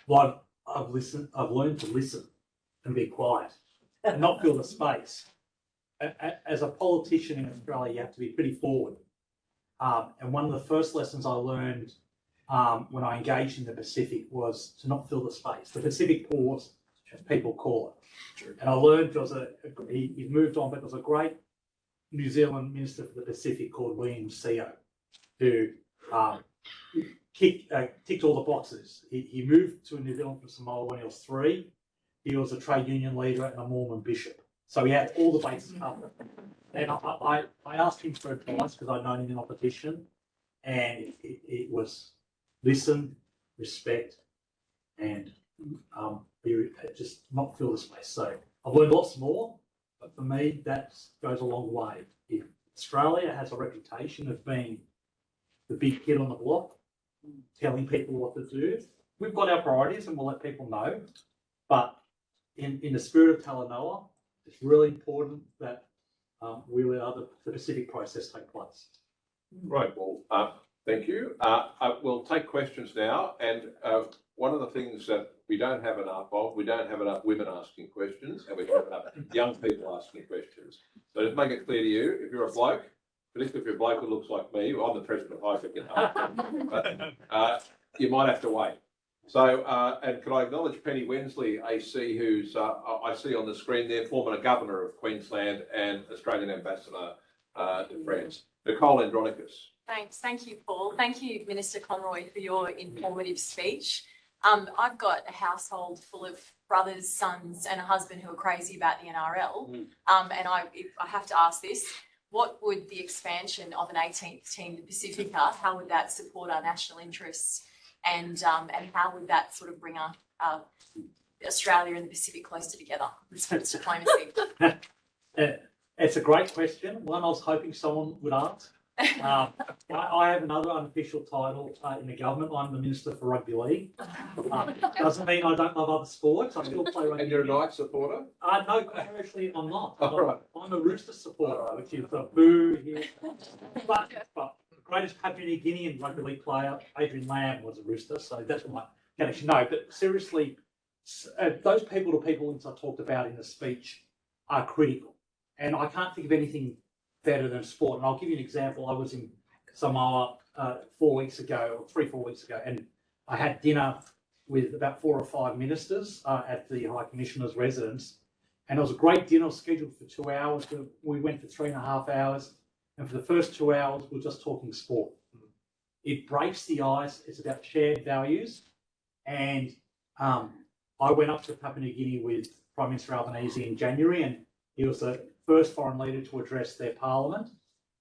Well, I've learned to listen and be quiet and not fill the space. As a politician in Australia, you have to be pretty forward. And one of the first lessons I learned when I engaged in the Pacific was to not fill the space. The Pacific pause, as people call it. Sure. And I learned he moved on, but there was a great New Zealand minister for the Pacific called William Seo, who ticked all the boxes. He moved to New Zealand from Samoa when he was 3. He was a trade union leader and a Mormon bishop. So he had all the bases covered. And I asked him for advice because I'd known him in opposition, and it was listen, respect, and just not fill the space. So I've learned lots more, but for me, that goes a long way. If Australia has a reputation of being the big kid on the block, telling people what to do, we've got our priorities and we'll let people know. But in the spirit of Talanoa, it's really important that we let the Pacific process take place. Right, well, thank you. We'll take questions now, and one of the things that we don't have enough of, we don't have enough women asking questions, and we don't have enough young people asking questions. So just make it clear to you, if you're a bloke, particularly if you're a bloke who looks like me, well, I'm the president of HIFIC, you know, but you might have to wait. So, and can I acknowledge Penny Wensley, AC, who's, I see on the screen there, former Governor of Queensland and Australian Ambassador to France. Nicole Andronicus. Thanks. Thank you, Paul. Thank you, Minister Conroy, for your informative speech. I've got a household full of brothers, sons, and a husband who are crazy about the NRL. And I have to ask this: what would the expansion of an 18th team, the Pacifica, how would that support our national interests, and how would that sort of bring Australia and the Pacific closer together? It's diplomacy. It's a great question. One I was hoping someone would ask. I have another unofficial title in the government. I'm the Minister for Rugby League. Doesn't mean I don't love other sports. I still play rugby. And you're a Knights supporter? No, actually I'm not. Right. I'm a Rooster supporter, which is a boo here. But the greatest Papua New Guinean rugby league player, Adrian Lamb, was a Rooster, so that's what I can actually know. But seriously, those people-to-people links I talked about in the speech are critical. And I can't think of anything better than sport. And I'll give you an example. I was in Samoa 4 weeks ago, or 3-4 weeks ago, and I had dinner with about 4 or 5 ministers at the High Commissioner's residence. And it was a great dinner, scheduled for 2 hours. We went for 3.5 hours. And for the first 2 hours, we were just talking sport. It breaks the ice. It's about shared values. And I went up to Papua New Guinea with Prime Minister Albanese in January, and he was the first foreign leader to address their parliament.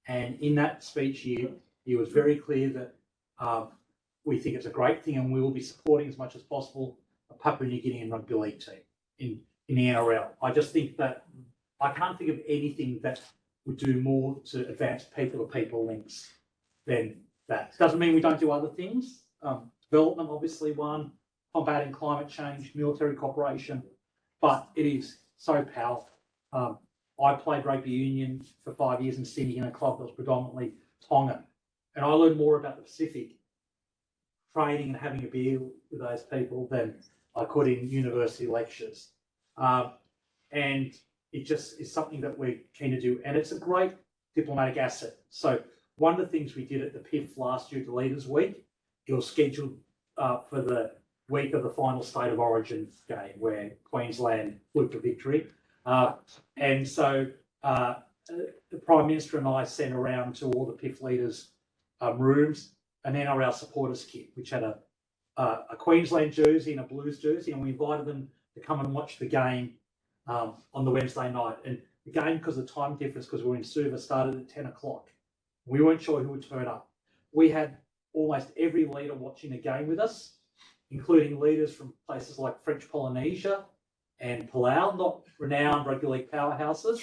And in that speech, he was very clear that we think it's a great thing and we will be supporting as much as possible a Papua New Guinean rugby league team in the NRL. I just think that I can't think of anything that would do more to advance people-to-people links than that. Doesn't mean we don't do other things. Development, obviously, one, combating climate change, military cooperation, but it is so powerful. I played rugby union for 5 years in Sydney in a club that was predominantly Tongan, and I learned more about the Pacific training and having a beer with those people than I could in university lectures. And it just is something that we're keen to do, and it's a great diplomatic asset. So one of the things we did at the PIF last year, the Leaders Week, it was scheduled for the week of the final State of Origin game where Queensland flew for victory. And so the Prime Minister and I sent around to all the PIF leaders' rooms an NRL supporters kit, which had a Queensland jersey and a Blues jersey, and we invited them to come and watch the game on the Wednesday night. And the game, because of the time difference, because we were in Suva, started at 10 o'clock. We weren't sure who would turn up. We had almost every leader watching the game with us, including leaders from places like French Polynesia and Palau, not renowned rugby league powerhouses.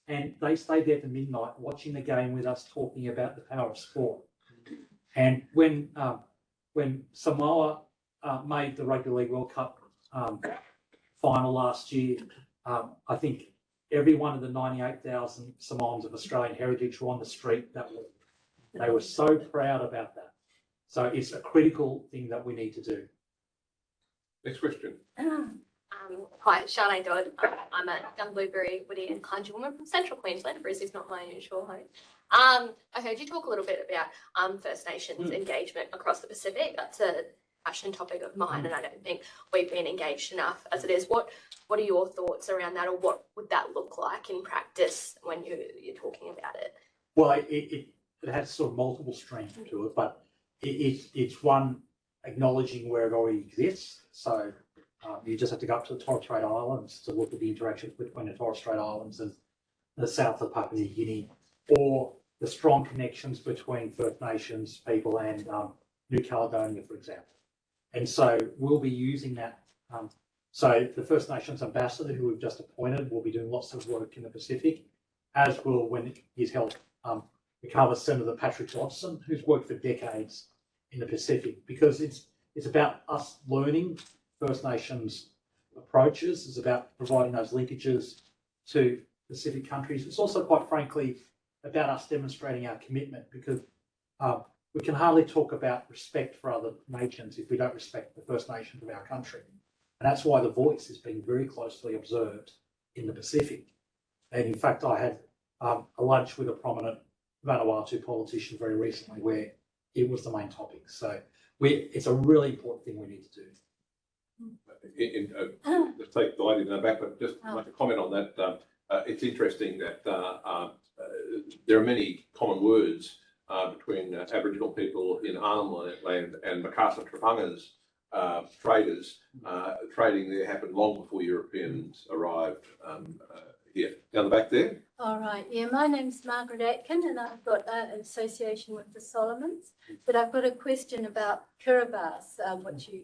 And they stayed there to midnight watching the game with us, talking about the power of sport. And when Samoa made the Rugby League World Cup final last year, I think every one of the 98,000 Samoans of Australian heritage were on the street that week. They were so proud about that. So it's a critical thing that we need to do. Next question. Hi, Charlene Dodd. I'm a young blueberry, witty and kindly woman from Central Queensland. Brisbane's not my usual home. I heard you talk a little bit about First Nations engagement across the Pacific. That's a passion topic of mine, and I don't think we've been engaged enough as it is. What are your thoughts around that, or what would that look like in practice when you're talking about it? Well, it has sort of multiple streams to it, but it's one, acknowledging where it already exists. So you just have to go up to the Torres Strait Islands to look at the interactions between the Torres Strait Islands and the south of Papua New Guinea, or the strong connections between First Nations people and New Caledonia, for example. And so we'll be using that. So the First Nations ambassador who we've just appointed will be doing lots of work in the Pacific, as will, when he's held, recover Senator Patrick Watson, who's worked for decades in the Pacific, because it's about us learning First Nations approaches. It's about providing those linkages to Pacific countries. It's also, quite frankly, about us demonstrating our commitment, because we can hardly talk about respect for other nations if we don't respect the First Nations of our country. And that's why the Voice is being very closely observed in the Pacific. And in fact, I had a lunch with a prominent Vanuatu politician very recently where it was the main topic. So it's a really important thing we need to do. Let's take the lady in the back, but just make a comment on that. It's interesting that there are many common words between Aboriginal people in Arnhem Land and Macarthur Trapunga's traders. Trading there happened long before Europeans arrived here. Down the back there. All right. Yeah, my name's Margaret Atkin, and I've got an association with the Solomons. But I've got a question about Kiribati, which you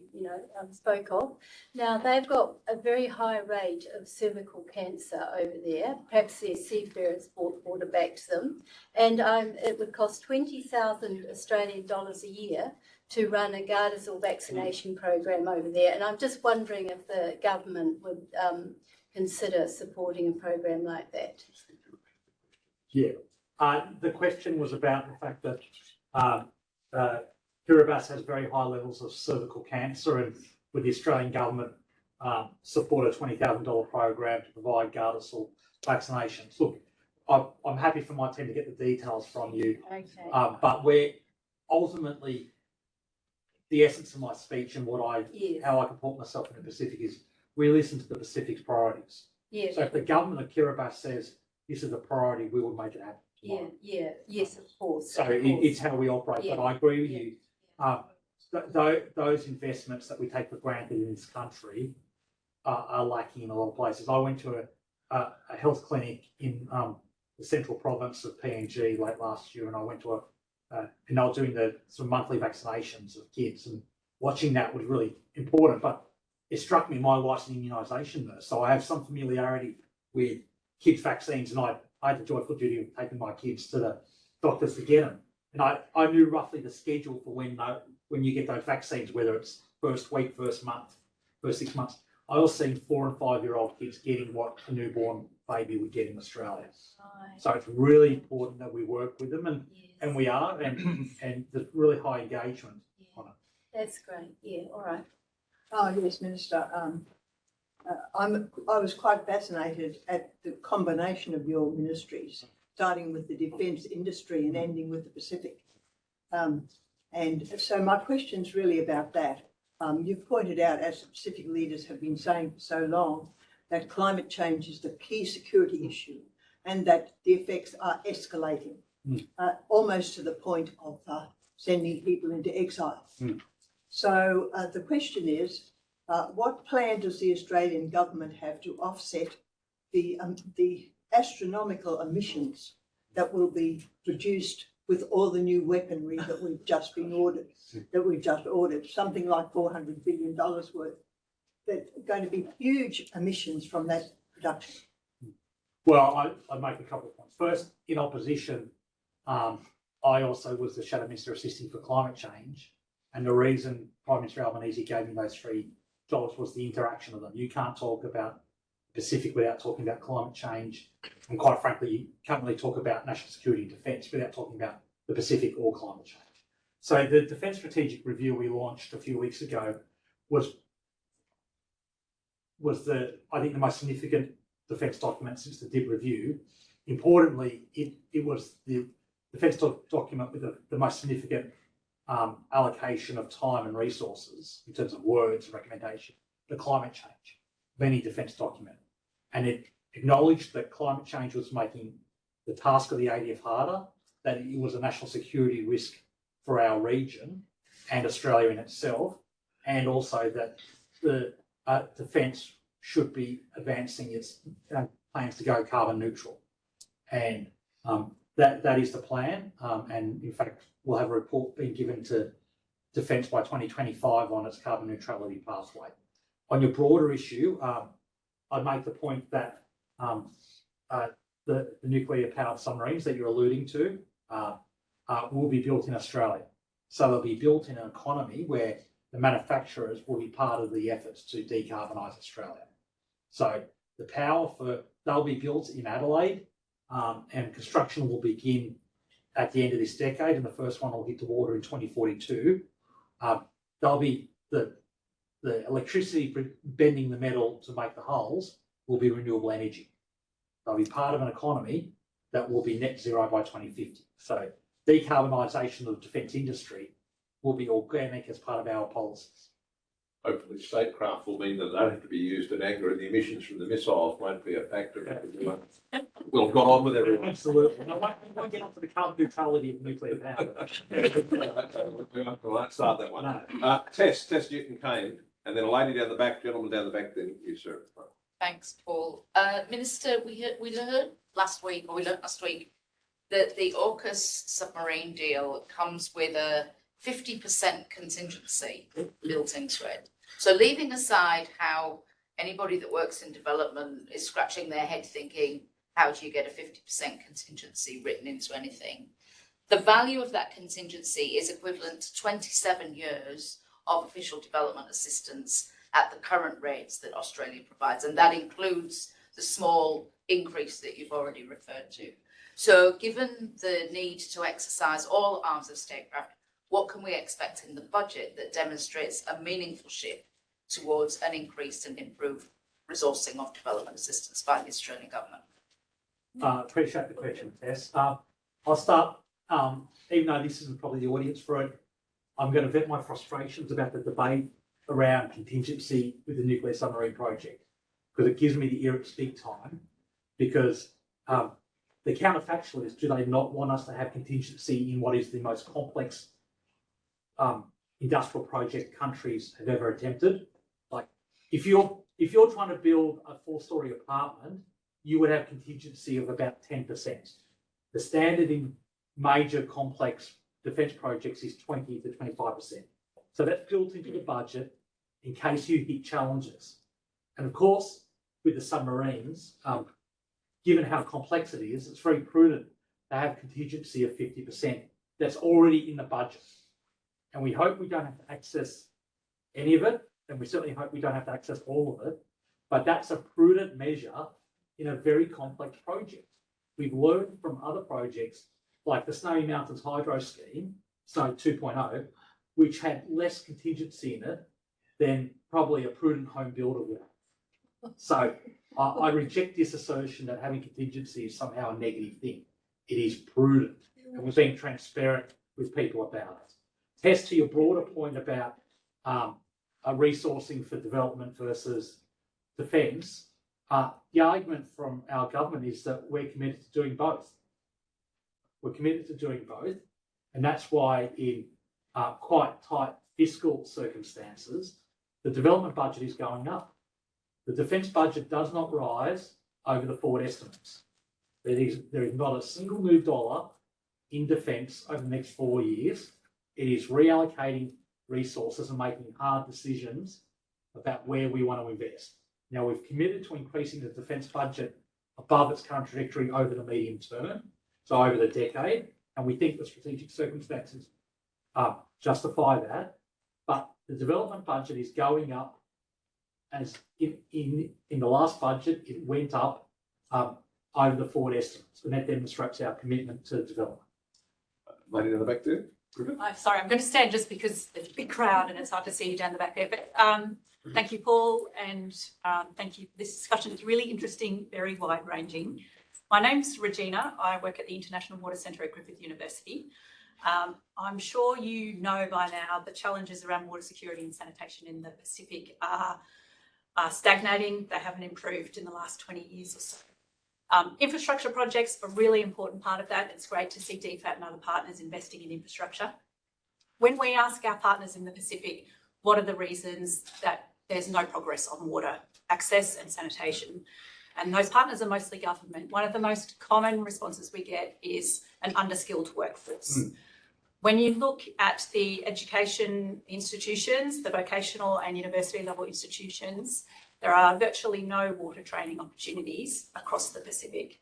spoke of. Now they've got a very high rate of cervical cancer over there. Perhaps their seafarers brought water back to them, and it would cost 20,000 Australian dollars a year to run a Gardasil vaccination program over there. And I'm just wondering if the government would consider supporting a program like that. Yeah. The question was about the fact that Kiribati has very high levels of cervical cancer, and with the Australian government support a $20,000 program to provide Gardasil vaccinations. Look, I'm happy for my team to get the details from you. Okay. But we're ultimately, the essence of my speech and how I comport myself in the Pacific is we listen to the Pacific's priorities. Yeah. So if the government of Kiribati says this is a priority, we will make it happen tomorrow. Yeah. Yes, of course. So it's how we operate. Yeah. But I agree with you. Those investments that we take for granted in this country are lacking in a lot of places. I went to a health clinic in the central province of PNG late last year, and I went to and they were doing the sort of monthly vaccinations of kids, and watching that was really important. But it struck me my wife's an immunisation nurse, so I have some familiarity with kids' vaccines, and I had the joyful duty of taking my kids to the doctors to get them. And I knew roughly the schedule for when you get those vaccines, whether it's first week, first month, first 6 months. I was seeing 4 and 5 year old kids getting what a newborn baby would get in Australia. Right. So it's really important that we work with them, and Yes. we are, and there's really high engagement on it. That's great. Yeah. All right. Oh, yes, Minister. I was quite fascinated at the combination of your ministries, starting with the defence industry and ending with the Pacific. And so my question's really about that. You've pointed out, as Pacific leaders have been saying for so long, that climate change is the key security issue and that the effects are escalating, almost to the point of sending people into exile. So the question is, what plan does the Australian government have to offset the astronomical emissions that will be produced with all the new weaponry that we've just ordered, something like $400 billion worth? There's going to be huge emissions from that production. Well, I'd make a couple of points. First, in opposition, I also was the Shadow Minister assisting for climate change, and the reason Prime Minister Albanese gave me those 3 jobs was the interaction of them. You can't talk about Pacific without talking about climate change, and quite frankly, you can't really talk about national security and defence without talking about the Pacific or climate change. So the Defence Strategic Review we launched a few weeks ago was I think the most significant defence document since the DIB review. Importantly, it was the defence document with the most significant allocation of time and resources in terms of words and recommendation for climate change of any defence document. And it acknowledged that climate change was making the task of the ADF harder, that it was a national security risk for our region and Australia in itself, and also that the defence should be advancing its plans to go carbon neutral. And that is the plan. And in fact, we'll have a report being given to Defence by 2025 on its carbon neutrality pathway. On your broader issue, I'd make the point that the nuclear powered submarines that you're alluding to will be built in Australia. So they'll be built in an economy where the manufacturers will be part of the efforts to decarbonise Australia. So they'll be built in Adelaide, and construction will begin at the end of this decade, and the first one will hit the water in 2042. They'll be the electricity bending the metal to make the hulls will be renewable energy. They'll be part of an economy that will be net zero by 2050. So decarbonisation of the defence industry will be organic as part of our policies. Hopefully statecraft will mean that they don't have to be used in anger and the emissions from the missiles won't be a factor. We'll have got on with everyone. Absolutely. I won't get onto the carbon neutrality of nuclear power. We won't start that one. No. Tess Newton Kane, and then a lady down the back, gentleman down the back, then you, sir. Thanks, Paul. Minister, we learned last week that the AUKUS submarine deal comes with a 50% contingency built into it. So leaving aside how anybody that works in development is scratching their head thinking, how do you get a 50% contingency written into anything? The value of that contingency is equivalent to 27 years of official development assistance at the current rates that Australia provides. And that includes the small increase that you've already referred to. So given the need to exercise all arms of statecraft, what can we expect in the budget that demonstrates a meaningful shift towards an increased and improved resourcing of development assistance by the Australian government? Appreciate the question, Tess. I'll start, even though this isn't probably the audience for it, I'm going to vet my frustrations about the debate around contingency with the nuclear submarine project, because it gives me the ear to speak time, because the counterfactual is, do they not want us to have contingency in what is the most complex industrial project countries have ever attempted? Like, if you're trying to build a 4-story apartment, you would have contingency of about 10%. The standard in major complex defence projects is 20 to 25%. So that's built into the budget. in case you hit challenges. And of course, with the submarines, given how complex it is, it's very prudent to have contingency of 50%. That's already in the budget. And we hope we don't have to access any of it, and we certainly hope we don't have to access all of it, but that's a prudent measure in a very complex project. We've learned from other projects like the Snowy Mountains Hydro Scheme, Snow 2.0, which had less contingency in it than probably a prudent home builder would have. So I reject this assertion that having contingency is somehow a negative thing. It is prudent, and we're being transparent with people about it. Tess, to your broader point about resourcing for development versus defence, the argument from our government is that we're committed to doing both. We're committed to doing both, and that's why in quite tight fiscal circumstances, the development budget is going up. The defence budget does not rise over the forward estimates. There is not a single new dollar in defence over the next 4 years. It is reallocating resources and making hard decisions about where we want to invest. Now, we've committed to increasing the defence budget above its current trajectory over the medium term, so over the decade, and we think the strategic circumstances justify that. But the development budget is going up, as in the last budget, it went up over the forward estimates, and that demonstrates our commitment to development. Lady in the back there. Sorry, I'm going to stand just because there's a big crowd and it's hard to see you down the back there. But thank you, Paul, and thank you. This discussion is really interesting, very wide-ranging. My name's Regina. I work at the International Water Centre at Griffith University. I'm sure you know by now the challenges around water security and sanitation in the Pacific are stagnating. They haven't improved in the last 20 years or so. Infrastructure projects are a really important part of that. It's great to see DFAT and other partners investing in infrastructure. When we ask our partners in the Pacific, what are the reasons that there's no progress on water access and sanitation? And those partners are mostly government. One of the most common responses we get is an underskilled workforce. When you look at the education institutions, the vocational and university level institutions, there are virtually no water training opportunities across the Pacific.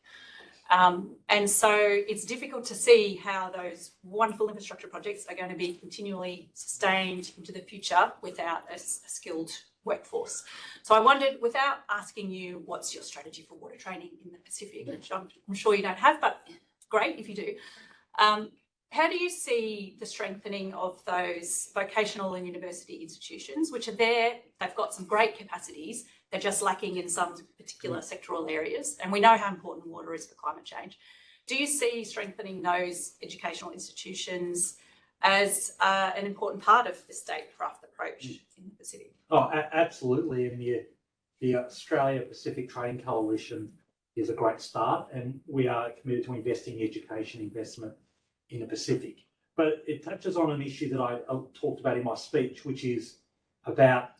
And so it's difficult to see how those wonderful infrastructure projects are going to be continually sustained into the future without a skilled workforce. So I wondered, without asking you what's your strategy for water training in the Pacific, which I'm sure you don't have, but great if you do, how do you see the strengthening of those vocational and university institutions, which are there, they've got some great capacities, they're just lacking in some particular sectoral areas, and we know how important water is for climate change. Do you see strengthening those educational institutions as an important part of the statecraft approach in the Pacific? Oh, absolutely. And the Australia Pacific Training Coalition is a great start, and we are committed to investing in education investment in the Pacific. But it touches on an issue that I talked about in my speech, which is about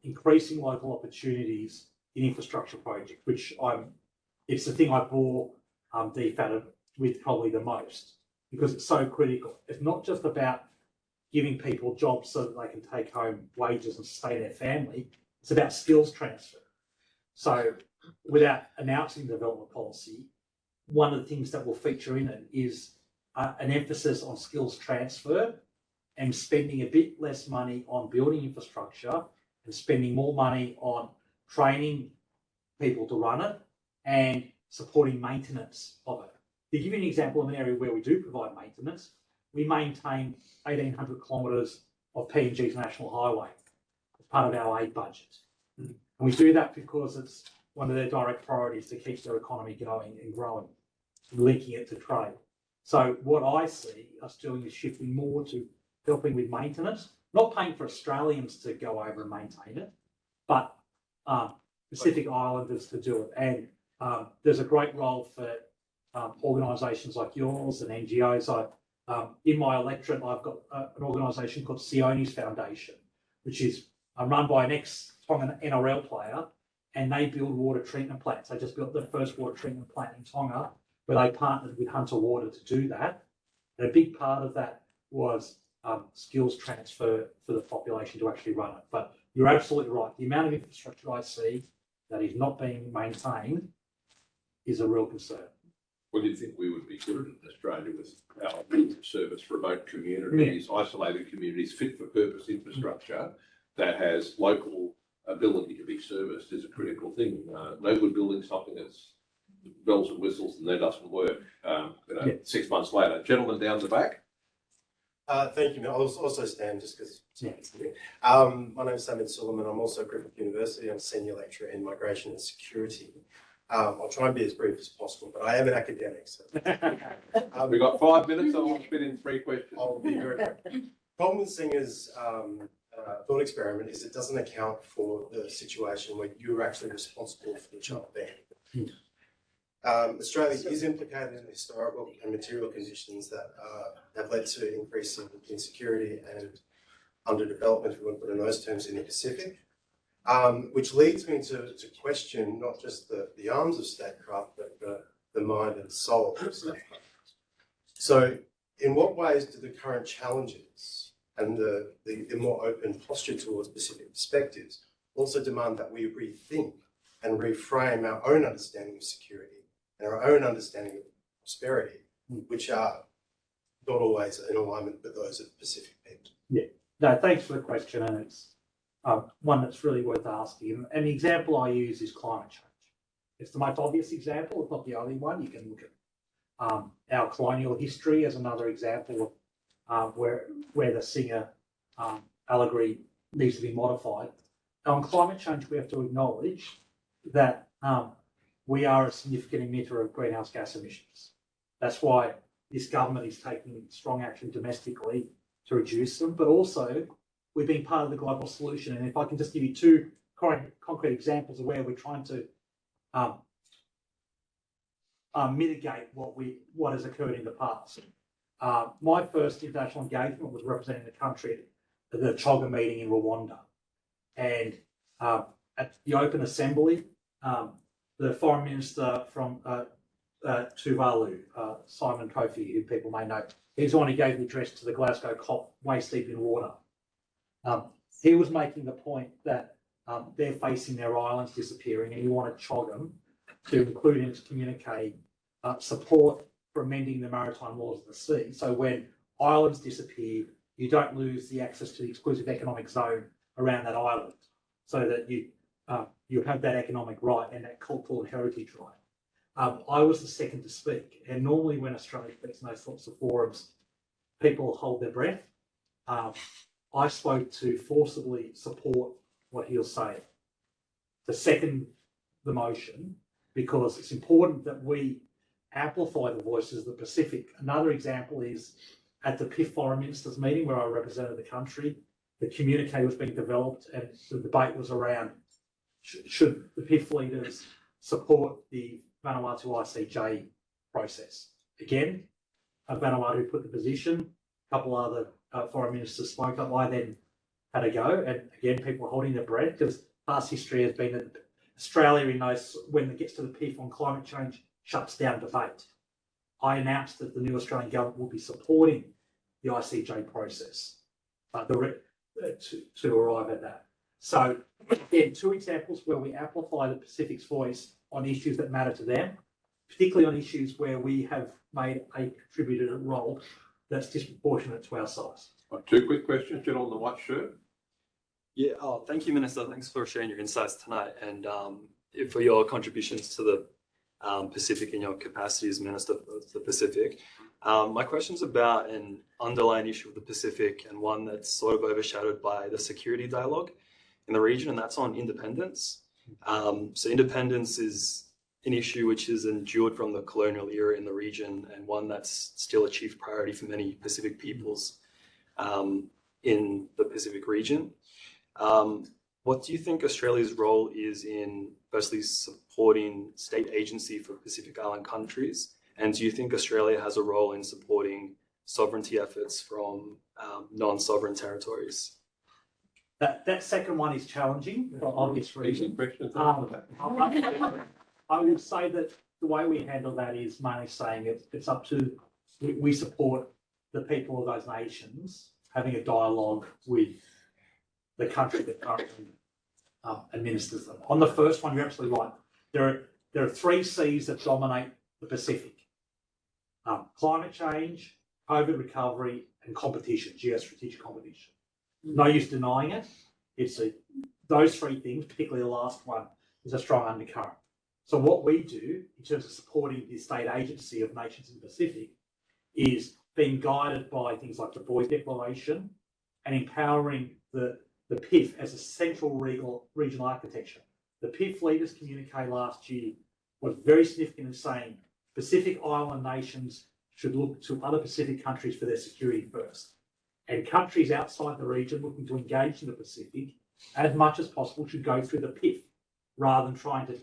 increasing local opportunities in infrastructure projects, which it's the thing I bore DFAT with probably the most, because it's so critical. It's not just about giving people jobs so that they can take home wages and sustain their family. It's about skills transfer. So without announcing development policy, one of the things that will feature in it is an emphasis on skills transfer and spending a bit less money on building infrastructure and spending more money on training people to run it and supporting maintenance of it. To give you an example of an area where we do provide maintenance, we maintain 1,800 kilometres of PNG's national highway as part of our aid budget. And we do that because it's one of their direct priorities to keep their economy going and growing, linking it to trade. So what I see us doing is shifting more to helping with maintenance, not paying for Australians to go over and maintain it, but Pacific Islanders to do it. And there's a great role for organisations like yours and NGOs. In my electorate, I've got an organisation called Sione's Foundation, which is run by an ex-Tongan NRL player, and they build water treatment plants. They just built the first water treatment plant in Tonga, where they partnered with Hunter Water to do that. And a big part of that was skills transfer for the population to actually run it. But You're absolutely right. The amount of infrastructure I see that is not being maintained is a real concern. Well, you'd think we would be good in Australia with our ability to service remote communities, isolated communities, fit for purpose infrastructure that has local ability to be serviced is a critical thing. No good building something that's bells and whistles and then doesn't work. 6 months later. Gentleman down the back. Thank you. I'll also stand just because. My name is Simon Suleiman. I'm also at Griffith University. I'm a senior lecturer in migration and security. I'll try and be as brief as possible, but I am an academic. So. We've got 5 minutes, so I'll fit in 3 questions. I'll be very quick. Problem with Singer's thought experiment is it doesn't account for the situation where you're actually responsible for the child being. Australia is implicated in historical and material conditions that have led to increase in insecurity and underdevelopment, if we want to put in those terms, in the Pacific, which leads me to question not just the arms of statecraft, but the mind and soul of statecraft. So in what ways do the current challenges and the more open posture towards Pacific perspectives also demand that we rethink and reframe our own understanding of security and our own understanding of prosperity, which are not always in alignment with those of Pacific people? Yeah, no, thanks for the question, and it's one that's really worth asking. And the example I use is climate change. It's the most obvious example, it's not the only one. You can look at our colonial history as another example of where the Singer allegory needs to be modified. On climate change, we have to acknowledge that we are a significant emitter of greenhouse gas emissions. That's why this government is taking strong action domestically to reduce them, but also we've been part of the global solution. And if I can just give you 2 concrete examples of where we're trying to mitigate what has occurred in the past. My first international engagement was representing the country at the Chogga meeting in Rwanda. And at the Open Assembly, the Foreign Minister from Tuvalu, Simon Kofi, who people may know, he's the one who gave the address to the Glasgow COP, waist deep in water. He was making the point that they're facing their islands disappearing, and he wanted Chogam to include in its communique support for amending the maritime laws of the sea. So when islands disappear, you don't lose the access to the exclusive economic zone around that island, so that you have that economic right and that cultural and heritage right. I was the second to speak, and normally when Australia speaks in those sorts of forums, people hold their breath. I spoke to forcibly support what he was saying, to second the motion, because it's important that we amplify the voices of the Pacific. Another example is at the PIF Foreign Ministers meeting where I represented the country, the communique was being developed and the debate was around should the PIF leaders support the Vanuatu ICJ process. Again, Vanuatu put the position, a couple other foreign ministers spoke up. I then had a go, and again, people were holding their breath because past history has been that Australia, in those, when it gets to the PIF on climate change, shuts down debate. I announced that the new Australian government will be supporting the ICJ process to arrive at that. So, again, 2 examples where we amplify the Pacific's voice on issues that matter to them, particularly on issues where we have made a contributed role that's disproportionate to our size. 2 quick questions, gentleman in the white shirt. Yeah, thank you, Minister. Thanks for sharing your insights tonight and for your contributions to the Pacific in your capacity as Minister of the Pacific. My question's about an underlying issue of the Pacific and one that's sort of overshadowed by the security dialogue in the region, and that's on independence. So independence is an issue which is endured from the colonial era in the region and one that's still a chief priority for many Pacific peoples in the Pacific region. What do you think Australia's role is in firstly supporting state agency for Pacific Island countries? And do you think Australia has a role in supporting sovereignty efforts from non-sovereign territories? That second one is challenging for obvious reasons. I would say that the way we handle that is mainly saying it's up to, we support the people of those nations having a dialogue with the country that currently administers them. On the first one, you're absolutely right. There are three C's that dominate the Pacific: climate change, COVID recovery, and competition, geostrategic competition. No use denying it. Those three things, particularly the last one, is a strong undercurrent. So what we do in terms of supporting the state agency of nations in the Pacific is being guided by things like the Boise Declaration and empowering the PIF as a central regional architecture. The PIF leaders communique last year was very significant in saying Pacific Island nations should look to other Pacific countries for their security first. And countries outside the region looking to engage in the Pacific, as much as possible, should go through the PIF rather than trying to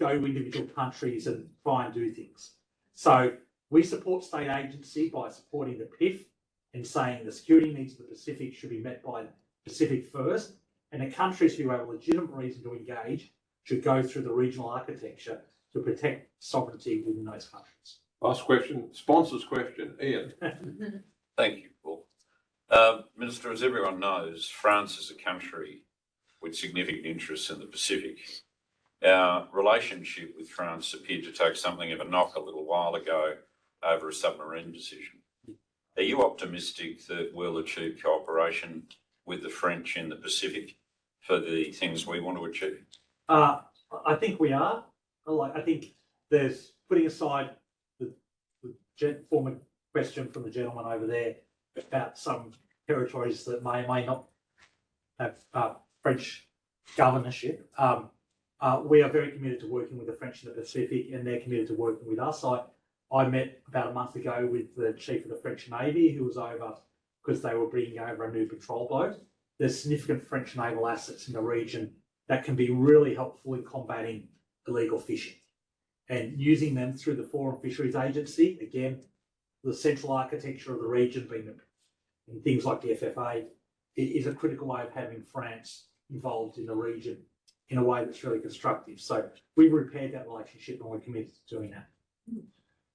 go to individual countries and try and do things. So we support state agency by supporting the PIF and saying the security needs of the Pacific should be met by the Pacific first, and the countries who have a legitimate reason to engage should go through the regional architecture to protect sovereignty within those countries. Last question, sponsor's question, Ian. Thank you, Paul. Minister, as everyone knows, France is a country with significant interests in the Pacific. Our relationship with France appeared to take something of a knock a little while ago over a submarine decision. Are you optimistic that we'll achieve cooperation with the French in the Pacific for the things we want to achieve? I think we are. I think there's, putting aside the former question from the gentleman over there about some territories that may or may not have French governorship, we are very committed to working with the French in the Pacific, and they're committed to working with us. I met about a month ago with the chief of the French Navy, who was over because they were bringing over a new patrol boat. There's significant French naval assets in the region that can be really helpful in combating illegal fishing, and using them through the Foreign Fisheries Agency. Again, the central architecture of the region being in things like the FFA, it is a critical way of having France involved in the region in a way that's really constructive. So we've repaired that relationship and we're committed to doing that.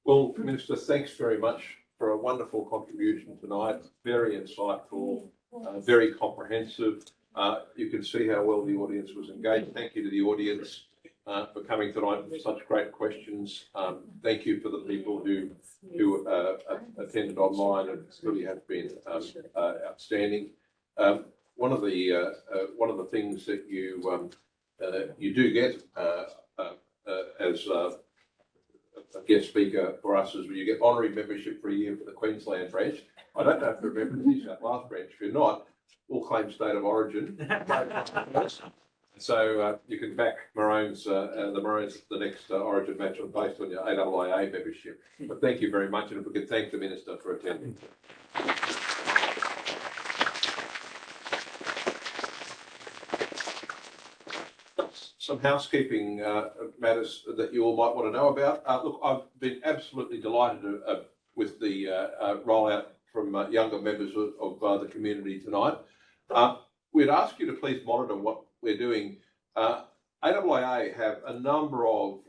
Well, Minister, thanks very much for a wonderful contribution tonight. Very insightful, very comprehensive. You can see how well the audience was engaged. Thank you to the audience for coming tonight with such great questions. Thank you for the people who attended online and really have been outstanding. One of the things that you do get as a guest speaker for us is you get honorary membership for a year for the Queensland branch. I don't know if you're a member of the New South Wales branch. If you're not, we'll claim state of origin. So you can back Maroons, the Maroons, the next Origin match based on your AIIA membership. But thank you very much, and if we could thank the Minister for attending. Some housekeeping matters that you all might want to know about. Look, I've been absolutely delighted with the rollout from younger members of the community tonight. We'd ask you to please monitor what we're doing. AIIA have a number of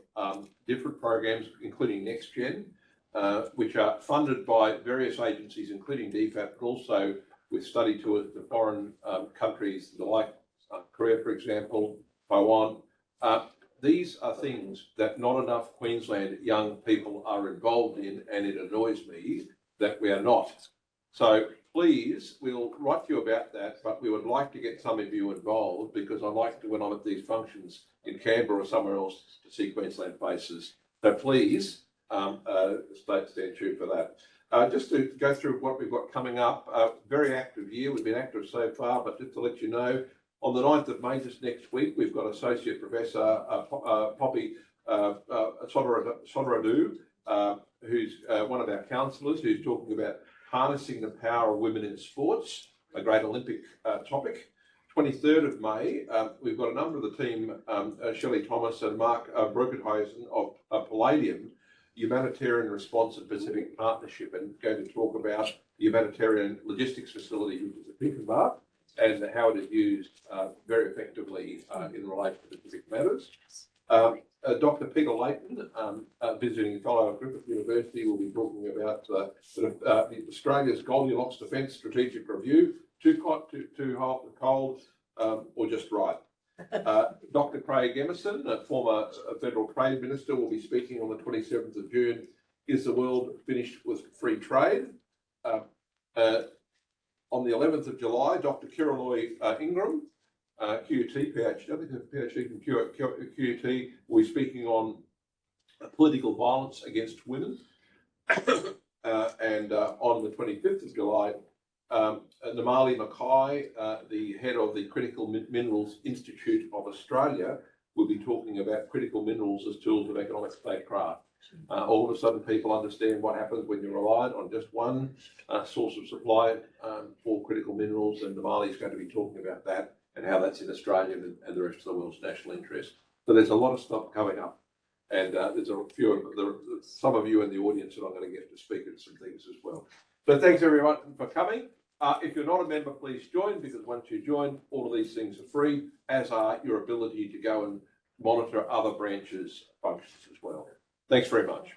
different programs, including NextGen, which are funded by various agencies, including DFAT, but also with study tours to foreign countries like Korea, for example, Taiwan. These are things that not enough Queensland young people are involved in, and it annoys me that we are not. So please, we'll write to you about that, but we would like to get some of you involved, because I like to, when I'm at these functions in Canberra or somewhere else, to see Queensland faces. So please, stand true for that. Just to go through what we've got coming up, very active year. We've been active so far, but just to let you know, on the 9th of May, just next week, we've got Associate Professor Poppy Soderadu, who's one of our counsellors, who's talking about harnessing the power of women in sports, a great Olympic topic. 23rd of May, we've got a number of the team, Shelley Thomas and Mark Brokenhuizen of Palladium, Humanitarian Response and Pacific Partnership, and going to talk about the humanitarian logistics facility, which is a Deepen bar, and how it is used very effectively in relation to Pacific matters. Dr. Peter Layton, visiting fellow at Griffith University, will be talking about Australia's Goldilocks Defence Strategic Review too hot, too hot, cold, or just right. Dr. Craig Emerson, a former Federal Trade Minister, will be speaking on the 27th of June. Is the world finished with free trade? On the 11th of July, Dr. Kiriloy Ingram, QT, PhD, I think a PhD from QT, will be speaking on political violence against women. And on the 25th of July, Namali Mackay, the head of the Critical Minerals Institute of Australia, will be talking about critical minerals as tools of economic statecraft. All of a sudden, people understand what happens when you're reliant on just one source of supply for critical minerals, and Namali is going to be talking about that and how that's in Australia and the rest of the world's national interest. So there's a lot of stuff coming up, and there's a few, some of you in the audience that I'm going to get to speak at some things as well. So thanks everyone for coming. If you're not a member, please join, because once you join, all of these things are free, as are your ability to go and monitor other branches' functions as well. Thanks very much.